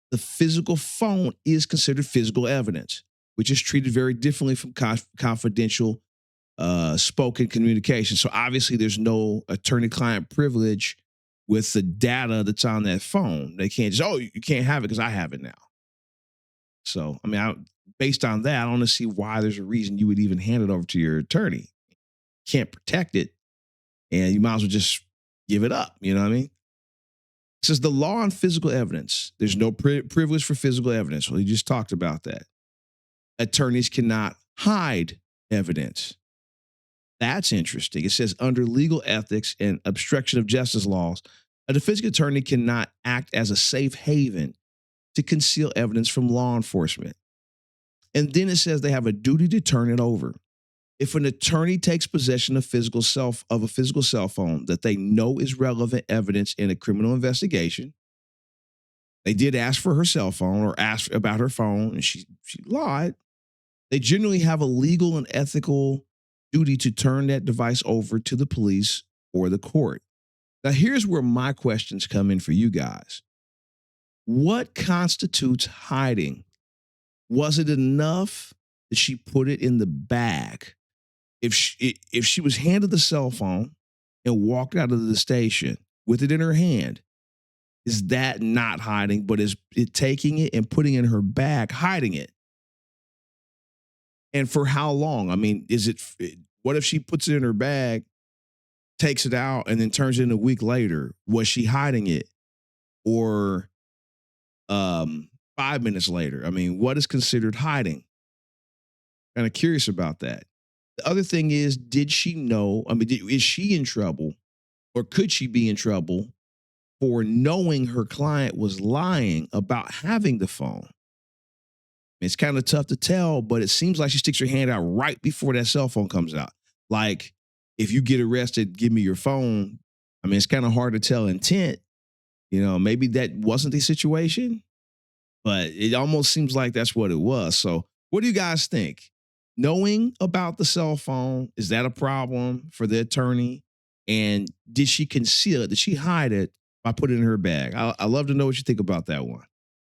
the physical phone is considered physical evidence, which is treated very differently from confidential spoken communication. So obviously there's no attorney-client privilege with the data that's on that phone. They can't just, you can't have it because I have it now. So, I mean, based on that, I don't see why there's a reason you would even hand it over to your attorney. Can't protect it, and you might as well just give it up. You know what I mean? It says the law on physical evidence. There's no privilege for physical evidence. Well, you just talked about that. Attorneys cannot hide evidence. That's interesting. It says under legal ethics and obstruction of justice laws, a defense attorney cannot act as a safe haven to conceal evidence from law enforcement. And then it says they have a duty to turn it over. If an attorney takes possession of a physical cell phone that they know is relevant evidence in a criminal investigation, they did ask for her cell phone or ask about her phone, and she lied. They generally have a legal and ethical duty to turn that device over to the police or the court. Now, here's where my questions come in for you guys. What constitutes hiding? Was it enough that she put it in the bag? If she was handed the cell phone and walked out of the station with it in her hand, is that not hiding, but is it taking it and putting it in her bag, hiding it? And for how long? I mean, what if she puts it in her bag, takes it out, and then turns it in a week later? Was she hiding it? Or 5 minutes later? I mean, what is considered hiding? Kind of curious about that. The other thing is, did she know? I mean, is she in trouble, or could she be in trouble for knowing her client was lying about having the phone? It's kind of tough to tell, but it seems like she sticks her hand out right before that cell phone comes out. Like, if you get arrested, give me your phone. I mean, it's kind of hard to tell intent. Maybe that wasn't the situation, but it almost seems like that's what it was. So what do you guys think? Knowing about the cell phone, is that a problem for the attorney? And did she conceal it? Did she hide it by putting it in her bag? I'd love to know what you think about that one.